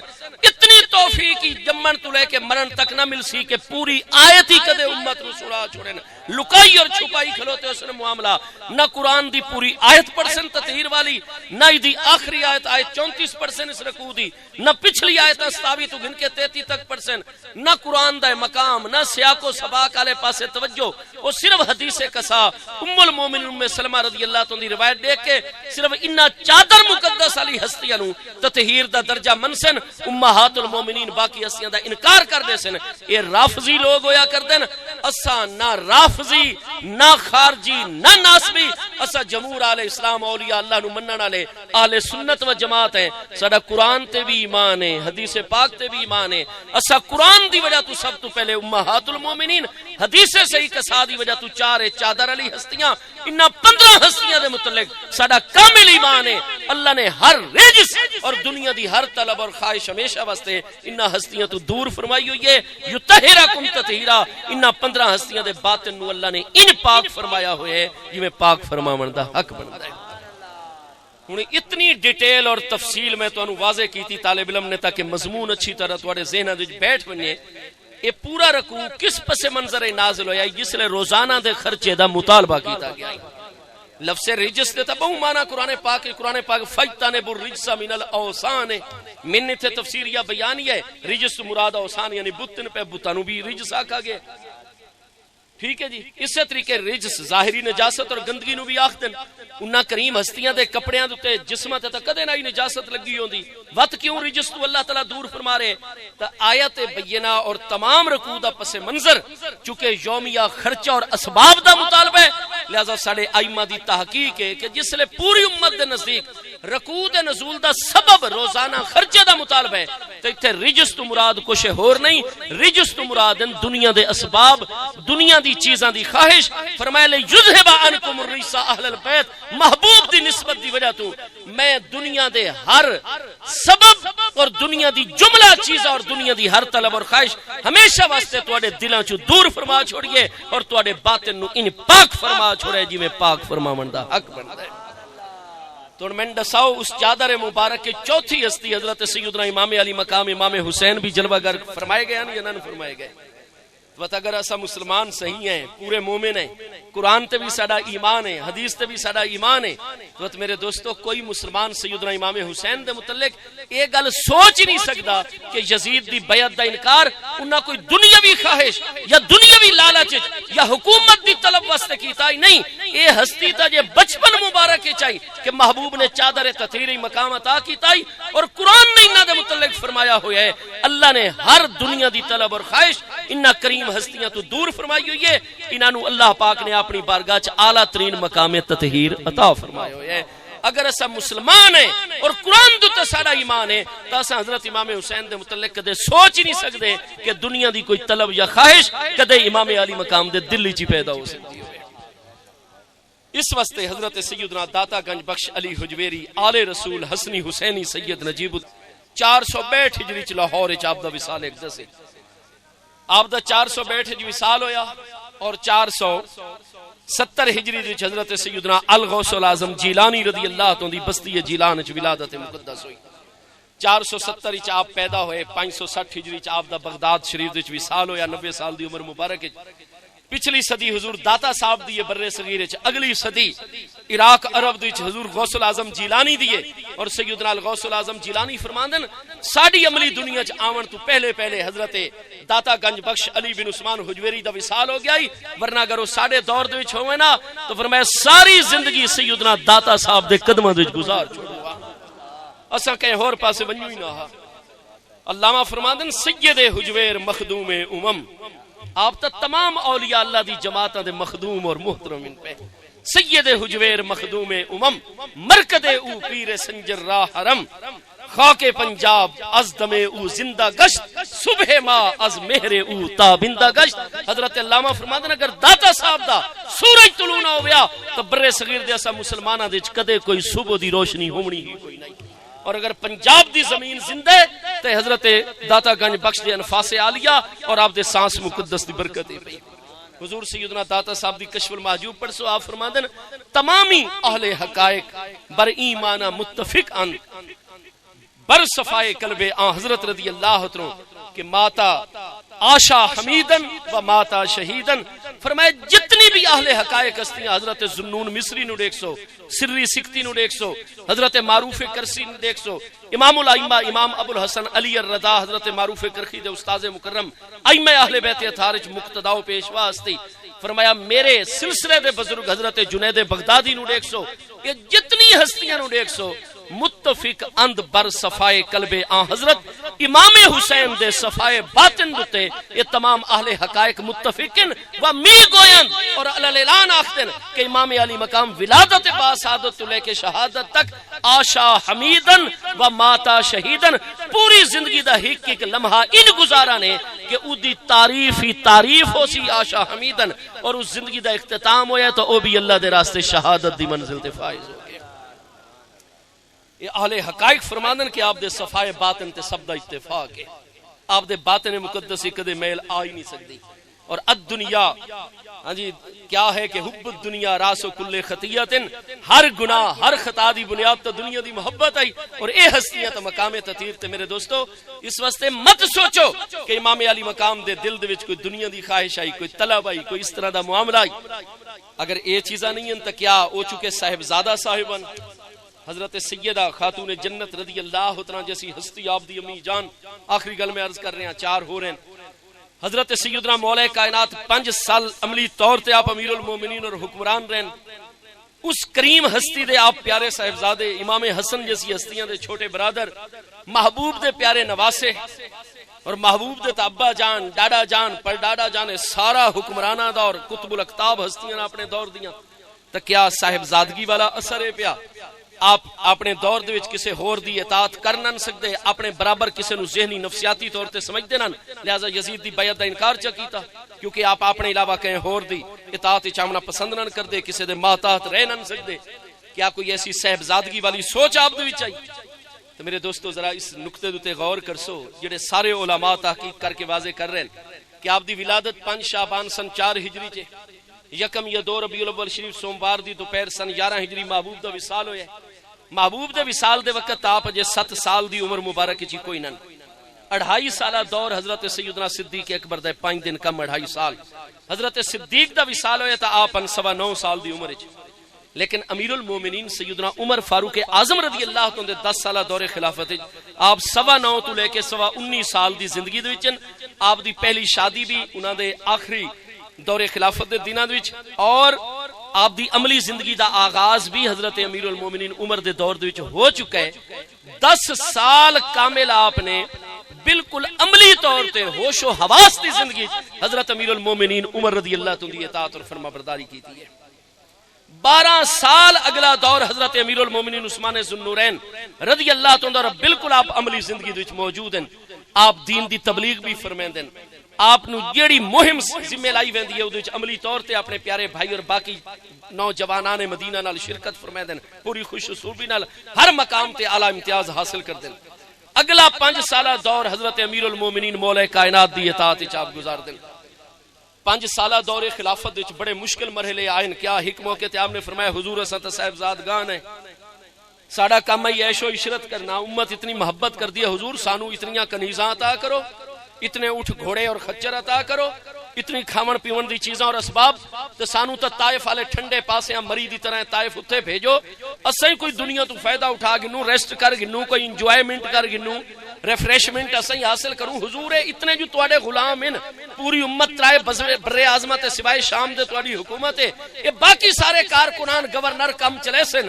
اتنی توفیق ہی جمن تو لے کے مرن تک نہ مل سی کہ پوری آیت ہی کدے امت نوں سنا چھوڑن، لکائی اور چھپائی کھلوتے اس نے معاملہ، نہ قرآن دی پوری آیت پڑھ سن تطہیر والی، نہ دی آخری آیت 34 پڑھ سن اس رکوع دی، نہ پچھلی آیت 27 تو گن کے 33 تک پڑھ سن، نہ قرآن دا مقام، نہ سیاق و سباق والے پاسے توجہ، وہ صرف حدیث قصا ام المومنین ام سلمہ رضی اللہ عنہا دی روایت دیکھ کے صرف انہاں چادر مقدس علی ہستیاں نوں تطہیر دا درجہ منسن، امہات المومنین باقی ہستیاں دا انکار کر دے سن۔ یہ رافضی لوگ ہویا کردن، اساں نہ رافضی، نہ خارجی، نہ ناسبی، اساں جمہور اہل اسلام اولیاء اللہ نو منن والے اہل سنت و جماعت ہیں، ساڈا قرآن تے بھی ایمان ہے، حدیث پاک تے بھی ایمان ہے، اساں قرآن دی وجہ تو سب تو پہلے امہات المومنین، حدیث صحیح قصا دی وجہ تو چار چادر علی ہستیاں، انہاں 15 ہستیاں دے متعلق ساڈا کامل ایمان ہے۔ اللہ نے ہر رجس اور دنیا دی ہر طلب اور خواہش ہمیشہ واسطے انہاں ہستیاں تو دور فرمائی ہوئی ہے، یطہرکم تطہیرا، انہاں 15 ہستیاں دے باطن نو اللہ نے ان پاک فرمایا ہوئے ہے جویں پاک فرماون دا حق بندا ہے۔ ہن اتنی ڈیٹیل اور تفصیل میں تانوں واضح کیتی طالب علم نے تاکہ مضمون اچھی طرح تواڈے ذہن وچ بیٹھ ونجے۔ یہ پورا رکوع کس پس منظر نازل ہویا جس لئے روزانہ دے خرچے دا مطالبہ کیتا گیا ہے۔ لفظ رجس دیتا بہو مانا قرآن پاک فجتنب الرجس من الاوثان، من تے تفسیریہ بیانی ہے، رجس مراد اوثان یعنی بتن پہ، بتانو بھی رجس آکھا گیا، ٹھیک ہے جی۔ اس طریقے رجس ظاہری نجاست اور گندگی نو بھی آخدن، انہاں کریم ہستیاں دے کپڑیاں دے جسماں تے کدے نہ نجاست لگی ہوندی، وقت کیوں رجس تو اللہ تعالیٰ دور فرما رہے؟ تا آیت بینہ اور تمام رکوع دا پس منظر چونکہ یومیہ خرچہ اور اسباب دا مطالبہ ہے، لہذا ساڑھے ائمہ دی تحقیق ہے کہ جس لئے پوری امت دے نزدیک رکوع دے نزول دا سبب روزانہ خرچے دا مطالبہ ہے، تو اتھے رجس تو مراد کچھ ہور نہیں، رجس تو مراد دنیا دے اسباب، دنیا دی چیزاں دی خواہش۔ فرمایا لے یذہب عنکم الرجس اہل البیت، محبوب دی نسبت دی وجہ تو میں دنیا دے ہر سبب اور دنیا دی جملہ چیزاں اور دنیا دی ہر طلب اور خواہش ہمیشہ واسطے تواڈے دلاں چوں دور فرما چھوڑیے اور تواڈے باطن نو ان پاک فرما چھوڑے جویں پاک فرماون دا حق بندا ہے۔ تو میں دساؤ اس چادر مبارک کے چوتھی ہستی حضرت سیدنا امام علی مقام امام حسین بھی جلوہ گر فرمائے گئے یا نہ فرمائے گئے؟ تو اگر ایسا مسلمان صحیح ہیں، پورے مومن ہیں، قرآن تے بھی ساڈا ایمان ہے، حدیث تے بھی ساڈا ایمان ہے، تو میرے دوستو کوئی مسلمان سیدنا امام حسین دے متعلق یہ گل سوچ ہی نہیں سکتا کہ یزید دی بیعت دا انکار انہاں کوئی دنیاوی خواہش یا دنیاوی لالچ یا حکومت دی طلب واسطے کیتا ہی نہیں، اے ہستی تا جے بچپن مبارک چاہی کہ محبوب نے چادر تطہیری مقام عطا کیتا ہی، اور قرآن نے انہاں دے متعلق فرمایا ہوا ہے اللہ نے ہر دنیا دی طلب اور خواہش انہاں کریم ہستیاں تو دور فرمائی ہوئی ہے، انہاں نو اللہ پاک نے اپنی بارگاہ چ اعلیٰ ترین مقام تطہیر عطا فرمایا ہوا ہے۔ اگر ایسا مسلمان ہے اور قرآن دے ساڈا ایمان ہے تو اساں حضرت امام حسین دے متعلق کدے سوچ ہی نہیں سکتے کہ دنیا دی کوئی طلب یا خواہش کدے امام علی مقام دے دل وچ پیدا ہو سکتی ہے۔ اس واسطے حضرت سیدنا داتا گنج بخش علی حجویری آل رسول حسنی حسینی سید نجیب 462 ہجری چ لاہور وچ آپ دا وصال ایک دس ہے، آپ دا 462 ہجری وصال ہویا اور 470 ہجری وچ حضرت سیدنا الغوث العظم جیلانی رضی اللہ عنہ دی بستی جیلان وچ ولادت مقدس ہوئی۔ 470 وچ آپ پیدا ہوئے، 560 ہجری وچ آپ دا بغداد شریف وچ وصال ہویا، 90 سال دی عمر مبارک وچ۔ پچھلی صدی حضور داتا صاحب دیے برے صغیر وچ، اگلی صدی عراق عرب وچ حضور غوث الاعظم جیلانی دیے، اور سیدنا الغوث الاعظم جیلانی فرماندن ساڈی عملی دنیا وچ آون تو پہلے پہلے حضرت داتا گنج بخش علی بن عثمان حجویری دا وصال ہو گیا ہی، ورنہ اگر وہ ساڈے دور دے وچ ہوئے نا تو فرمایا ساری زندگی سیدنا داتا صاحب دے قدماں وچ گزار چھوڑوا، اساں کہیں ہور پاسے ونجو ہی نہ ہا۔ علامہ فرماندن سید حجویر مخدوم امم، آپ تا تمام اولیاء اللہ دی جماعتاں دے مخدوم اور محترم ان پہ، سید حجویر مخدوم امم، مرکد او پیر سنجر راہ حرم، خاک پنجاب از دم او زندہ گشت، صبح ما از مہر او تابندہ گشت۔ حضرت علامہ فرماندن اگر داتا صاحب دا سورج طلوع نہ ہویا تو برے صغیر دے اسا مسلماناں دے کدے کوئی صبح دی روشنی ہومنی ہی کوئی نہیں، اور اگر پنجاب دی زمین زندہ ہے تو حضرت داتا گنج بخش دے انفاس عالیہ اور آپ دے سانس مقدس دی برکت ہے۔ حضور سیدنا داتا صاحب دی کشف المحجوب پڑھ سو آپ فرماندن تمامی اہل حقائق بر ایمانہ متفق ان بر صفائے قلب آن حضرت رضی اللہ عنہ کہ ماتا آشا حمیدن و ماتا شہیدن، فرمایا جتنی بھی اہل حقائق ہستیاں، حضرت ذنون مصری نو دیکھ سو، سری سکتی نو دیکھ سو، حضرت معروف کرسی نو دیکھ سو، امام الائمہ امام ابو الحسن علی الرضا حضرت معروف کرخی دے استاذ مکرم، ائمہ اہل بیت اطہار وچ مقتدا و پیشوا ہستی، فرمایا میرے سلسلے دے بزرگ حضرت جنید بغدادی نو دیکھ سو، یہ جتنی ہستیاں نو دیکھ سو متفق اند بر صفائے قلب آن حضرت امام حسین دے صفائے باطن دتے، یہ تمام اہل حقائق متفقن و می گویند اور اعلان آختن کہ امام علی مقام ولادت باسعادت تو لے کے شہادت تک آشا حمیدن و ماتا شہیدن، پوری زندگی دا ایک لمحہ ان گزارا نے کہ او دی تعریف ہی تعریف ہو سی آشا حمیدن، اور اس زندگی دا اختتام ہویا تو او بھی اللہ دے راستے شہادت دی منزل تے فائز ہو گئے۔ یہ اہل حقائق فرماندن کہ آپ دے صفائے باطن تے سب دا اتفاق ہے، آپ دے باطن مقدس کدے میل آ ہی نہیں سکتی، اور الدنیا ہاں جی کیا ہے کہ حب الدنیا راس و کل خطیت، ہر گناہ ہر خطا دی بنیاد تو دنیا دی محبت آئی، اور اے ہستیاں تو مقام تطہیر تے میرے دوستو اس واسطے مت سوچو کہ امام علی مقام دے دل دے وچ کوئی دنیا دی خواہش آئی، کوئی طلب آئی، کوئی اس طرح دا معاملہ آئی۔ اگر اے چیزاں نہیں ہیں تو کیا او چکے صاحبزادہ صاحبان حضرت سیدہ خاتون جنت رضی اللہ عنہ جیسی ہستی آپ دی امی جان، آخری گل میں عرض کر رہے ہیں 4 ہو رہے ہیں، حضرت سیدنا مولا کائنات 5 سال عملی طور تے آپ امیر المومنین اور حکمران رہن، اس کریم ہستی دے آپ پیارے صاحبزادے امام حسن جیسی ہستیاں دے چھوٹے برادر، محبوب دے پیارے نواسے، اور محبوب دے ابا جان ڈاڈا جان پر ڈاڈا جان سارا حکمرانہ دور قطب الاقطاب ہستیاں اپنے دور دیاں، تو کیا صاحبزادگی والا اثر ہے پیا؟ آپ اپنے دور دے وچ کسے ہور دی اطاعت کر نہ سکدے، اپنے برابر کسے نو ذہنی نفسیاتی طور تے سمجھدے نہ، لہذا یزید دی بیعت دا انکار چا کیتا کیونکہ آپ اپنے علاوہ کہیں ہور دی اطاعت چامنا پسند نہ کردے، کسے دے ماتحت رہ نہ سکدے۔ کیا کوئی ایسی صاحبزادگی والی سوچ آپ دے وچ آئی؟ تو میرے دوستو ذرا اس نقطے تے غور کرسو، جڑے سارے علماء تحقیق کر کے واضح کر رہے ہیں کہ آپ دی ولادت 5 شعبان سن 4 ہجری چے، یکم یا 2 ربیع الاول شریف سوموار دی دوپہر سن 11 ہجری محبوب دا وصال ہویا۔ محبوب دے وصال دے وقت آپ جے 7 سال دی عمر مبارک چی کوئی نن، 2.5 سالہ دور حضرت سیدنا صدیق اکبر دے 5 دن کم 2.5 سال، حضرت صدیق دا وصال ہویا تا آپ 9.25 سال دی عمر چ، لیکن امیر المومنین سیدنا عمر فاروق اعظم رضی اللہ عنہ دے 10 سالہ دور خلافت آپ 9.25 تو لے کے 19 سال دی زندگی دے وچ، آپ دی پہلی شادی بھی انہاں دے آخری دور خلافت دے دناں دے وچ، اور آپ دی عملی زندگی دا آغاز بھی حضرت امیر المومنین عمر دے دور دے وچ ہو چکا ہے۔ 10 سال کامل آپ نے بالکل عملی طور تے ہوش و حواس دی زندگی حضرت امیر المومنین عمر رضی اللہ عنہ دی اطاعت اور فرما برداری کی تھی۔ 12 سال اگلا دور حضرت امیر المومنین عثمان ذوالنورین رضی اللہ عنہ اور بالکل آپ عملی زندگی دے وچ موجود ہیں، آپ دین دی تبلیغ بھی فرمیندے ہیں، آپ نو جیڑی مہم ذمہ لائی ویندی ہے اودے وچ عملی طور تے اپنے پیارے بھائی اور باقی نوجوانان مدینہ نال شرکت فرمیندے ہیں، پوری خوش اسلوبی نال ہر مقام تے اعلی امتیاز حاصل کردے ہیں۔ اگلا 5 سالہ دور حضرت امیر المومنین مولا کائنات دی اطاعت وچ آپ گزار دیں۔ 5 سالہ دور خلافت وچ بڑے مشکل مرحلے آئے، کیا ایک موقع تے آپ نے فرمایا حضور اساں تے صاحبزادگان ہیں، ساڑا کام ہے عیش و عشرت کرنا. امت اتنی محبت کر دی حضور سانو اتنیاں کنیزاں عطا کرو, اتنے اٹھ گھوڑے اور خچر عطا کرو, اتنی کھاون پیون دی چیزاں اور اسباب, تے سانو تا طائف والے ٹھنڈے پاسے مری دی طرح طائف اتھے بھیجو. اسیں کوئی دنیا تو فائدہ اٹھا گنو, ریسٹ کر گنو, کوئی انجوائمنٹ کر گنو, ریفریشمنٹ اسیں حاصل کروں. حضور اتنے جو تواڈے غلام ہیں, پوری امت ترائے بر اعظمت سوائے شام دے تواڈی حکومت ہے, یہ باقی سارے کارکنان گورنر کم چلے سن,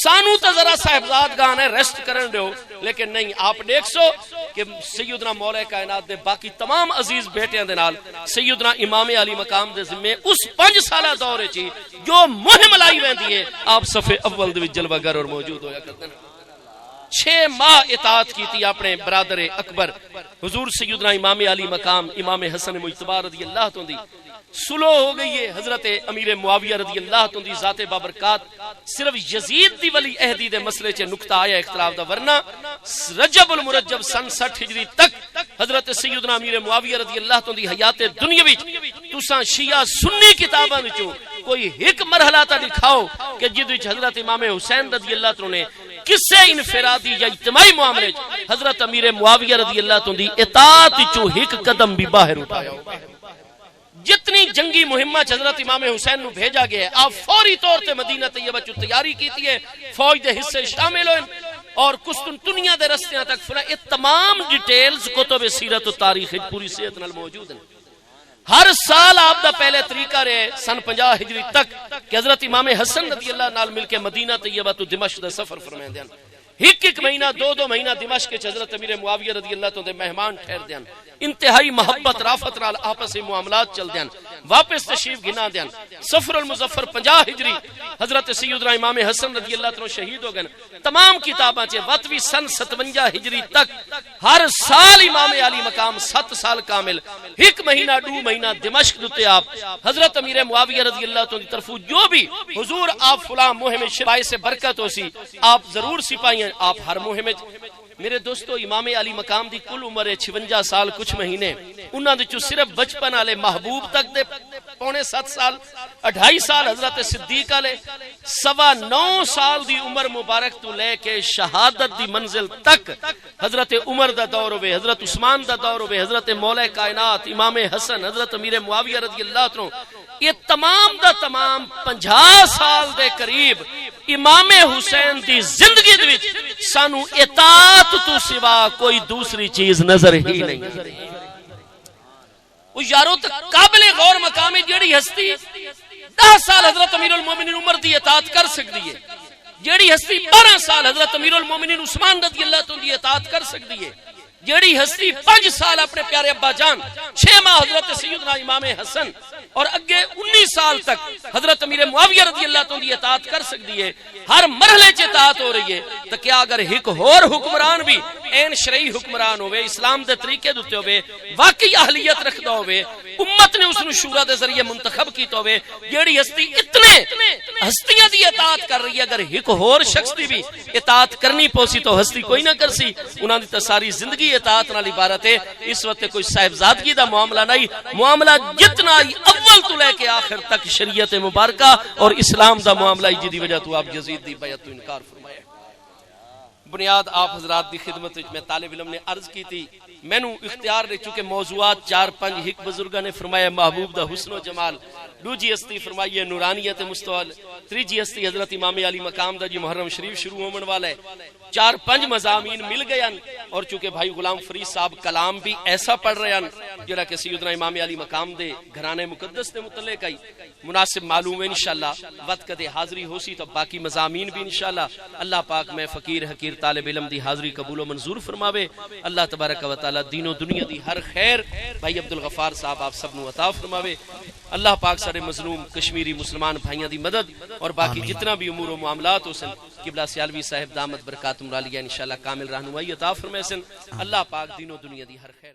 سانو تا ذرا صاحبزاد گاہ ہے ریسٹ کرن دیو. لیکن نہیں, آپ دیکھ سو کہ سیدنا مولا کائنات دے باقی تمام عزیز بیٹیاں دے نال سیدنا امام علی مقام دے ذمے اس 5 سالہ دور چی جو مہم لائی ویندی ہے, آپ صفحے اول دے وچ جلوہ گر اور موجود ہویا کرتے ہیں. 6 ماہ اطاعت کی تھی اپنے برادر اکبر حضور سیدنا امام علی مقام امام حسن مجتبی رضی اللہ عنہ دی. سلو ہو گئی ہے حضرت امیر معاویہ رضی اللہ عنہ دی ذات بابرکات. صرف یزید دی ولی عہدی دے مسئلے چ نقطہ آیا اختلاف دا, ورنہ رجب المرجب سن 60 ہجری تک حضرت سیدنا امیر معاویہ رضی اللہ عنہ دی حیات دنیا وچ تساں شیعہ سنی کتاباں وچوں کوئی ایک مرحلہ تا دکھاؤ کہ جد وچ حضرت امام حسین رضی اللہ عنہ نے کسے انفرادی یا اجتماعی معاملے حضرت امیر معاویہ رضی اللہ عنہ دی اطاعت وچوں ایک قدم بھی باہر اٹھایا. جتنی جنگی مہمات حضرت امام حسین نو بھیجا گیا ہے, آپ فوری طور تے مدینہ طیبہ چو تیاری کیتی ہے, فوج دے حصے شامل ہوئے اور قسطنطنیہ دے رستیاں تک فلا یہ تمام ڈیٹیلز کتب سیرت و تاریخ پوری صحت نال موجود ہیں. ہر سال آپ دا پہلے طریقہ رہے سن 50 ہجری تک کہ حضرت امام حسن رضی اللہ نال مل کے مدینہ طیبہ تو دمشق دا سفر فرمائے دیں. ایک مہینہ 2 مہینہ دمشق کے حضرت امیر معاویہ رضی اللہ عنہ دے مہمان ٹھہر دیں, انتہائی محبت رافت نال آپس معاملات چل دیں, واپس تشریف گنا دیں. سفر المظفر 50 ہجری حضرت سیدنا امام حسن رضی اللہ عنہ شہید ہو گئے. تمام کتاباں چ وطوی سن 57 ہجری تک ہر سال امام علی مقام 7 سال کامل 1 مہینہ 2 مہینہ دمشق دتے آپ حضرت امیر معاویہ رضی اللہ عنہ کی طرف جو بھی حضور آپ فلاں مہم شرائع سے برکت ہو سی آپ ضرور سپاہی ہیں, آپ ہر مہم. میرے دوستو امام علی مقام دی کل عمر ہے 56 سال کچھ مہینے, انہاں دے چوں صرف بچپن والے محبوب تک دے 6.25 سال, 2.5 سال حضرت صدیق علیہ, 9.25 سال دی عمر مبارک تو لے کے شہادت دی منزل تک حضرت عمر دا دور ہوئے, حضرت عثمان دا دور ہوئے, حضرت مولا کائنات امام حسن حضرت امیر معاویہ رضی اللہ عنہ, یہ تمام دا تمام 50 سال دے قریب امام حسین دی زندگی دے وچ سانو اطاعت تو سوا کوئی دوسری چیز نظر ہی نہیں. وہ یارو تک قابل غور مقامی جیڑی ہستی 10 سال حضرت امیر المومنین عمر دی اطاعت کر سکتی ہے, جیڑی ہستی 12 سال حضرت امیر المومنین عثمان رضی اللہ عنہ دی اطاعت کر سکتی ہے, جیڑی ہستی 5 سال اپنے پیارے ابا جان, 6 ماہ حضرت سیدنا امام حسن اور اگے 19 سال تک حضرت امیر معاویہ رضی اللہ عنہ دی اطاعت کر سکتی ہے, ہر مرحلے چ اطاعت ہو رہی ہے. تو کیا اگر ایک اور حکمران بھی این شرعی حکمران ہوئے, اسلام دے طریقے دتے ہوئے, واقعی اہلیت رکھدا ہوئے, امت نے اس نو شورا دے ذریعے منتخب کیتا ہوئے, جیڑی ہستی اتنے ہستیاں دی اطاعت کر رہی ہے, اگر ایک اور شخص دی بھی اطاعت کرنی پوسی تو ہستی کوئی نہ کرسی. انہاں دی ساری زندگی اطاعت نال عبارت ہے. اس وقت کوئی صاحبزادگی دا معاملہ نہیں, معاملہ جتنا اول تو لے کے آخر تک شریعت مبارکہ اور اسلام دا معاملہ جی دی وجہ تو آپ یزید دی بیعت تو انکار فرمایا. بنیاد آپ حضرات دی خدمت میں طالب علم نے عرض کی تھی, میں نو اختیار رہ چکے موضوعات 4-5 ایک بزرگاں نے فرمایا محبوب دا حسن و جمال, دوجی ہستی فرمائی نورانیت مستوال, تیجی ہستی حضرت امام علی مقام دا جی محرم شریف شروع ہومن والا ہے. 4-5 مضامین مل گئے اور چونکہ بھائی غلام فرید صاحب کلام بھی ایسا پڑھ رہے ہیں جڑا کہ سیدنا امام علی مقام دے گھرانے مقدس دے متعلق آئی مناسب معلوم ہے. انشاءاللہ وقت کدے حاضری ہو سی تو باقی مضامین بھی انشاءاللہ اللہ پاک میں فقیر حقیر طالب علم دی حاضری قبول و منظور فرماوے. اللہ تبارک و تعالی دین و دنیا دی ہر خیر بھائی عبدالغفار صاحب آپ سب نو عطا فرماوے. اللہ پاک سارے مظلوم کشمیری مسلمان بھائیاں دی مدد اور باقی جتنا بھی امور و معاملات ہو سن قبلہ سیالوی صاحب دامت برکاتم عالیہ انشاءاللہ کامل رہنمائی عطا فرمائے سن. اللہ پاک دین و دنیا دی ہر خیر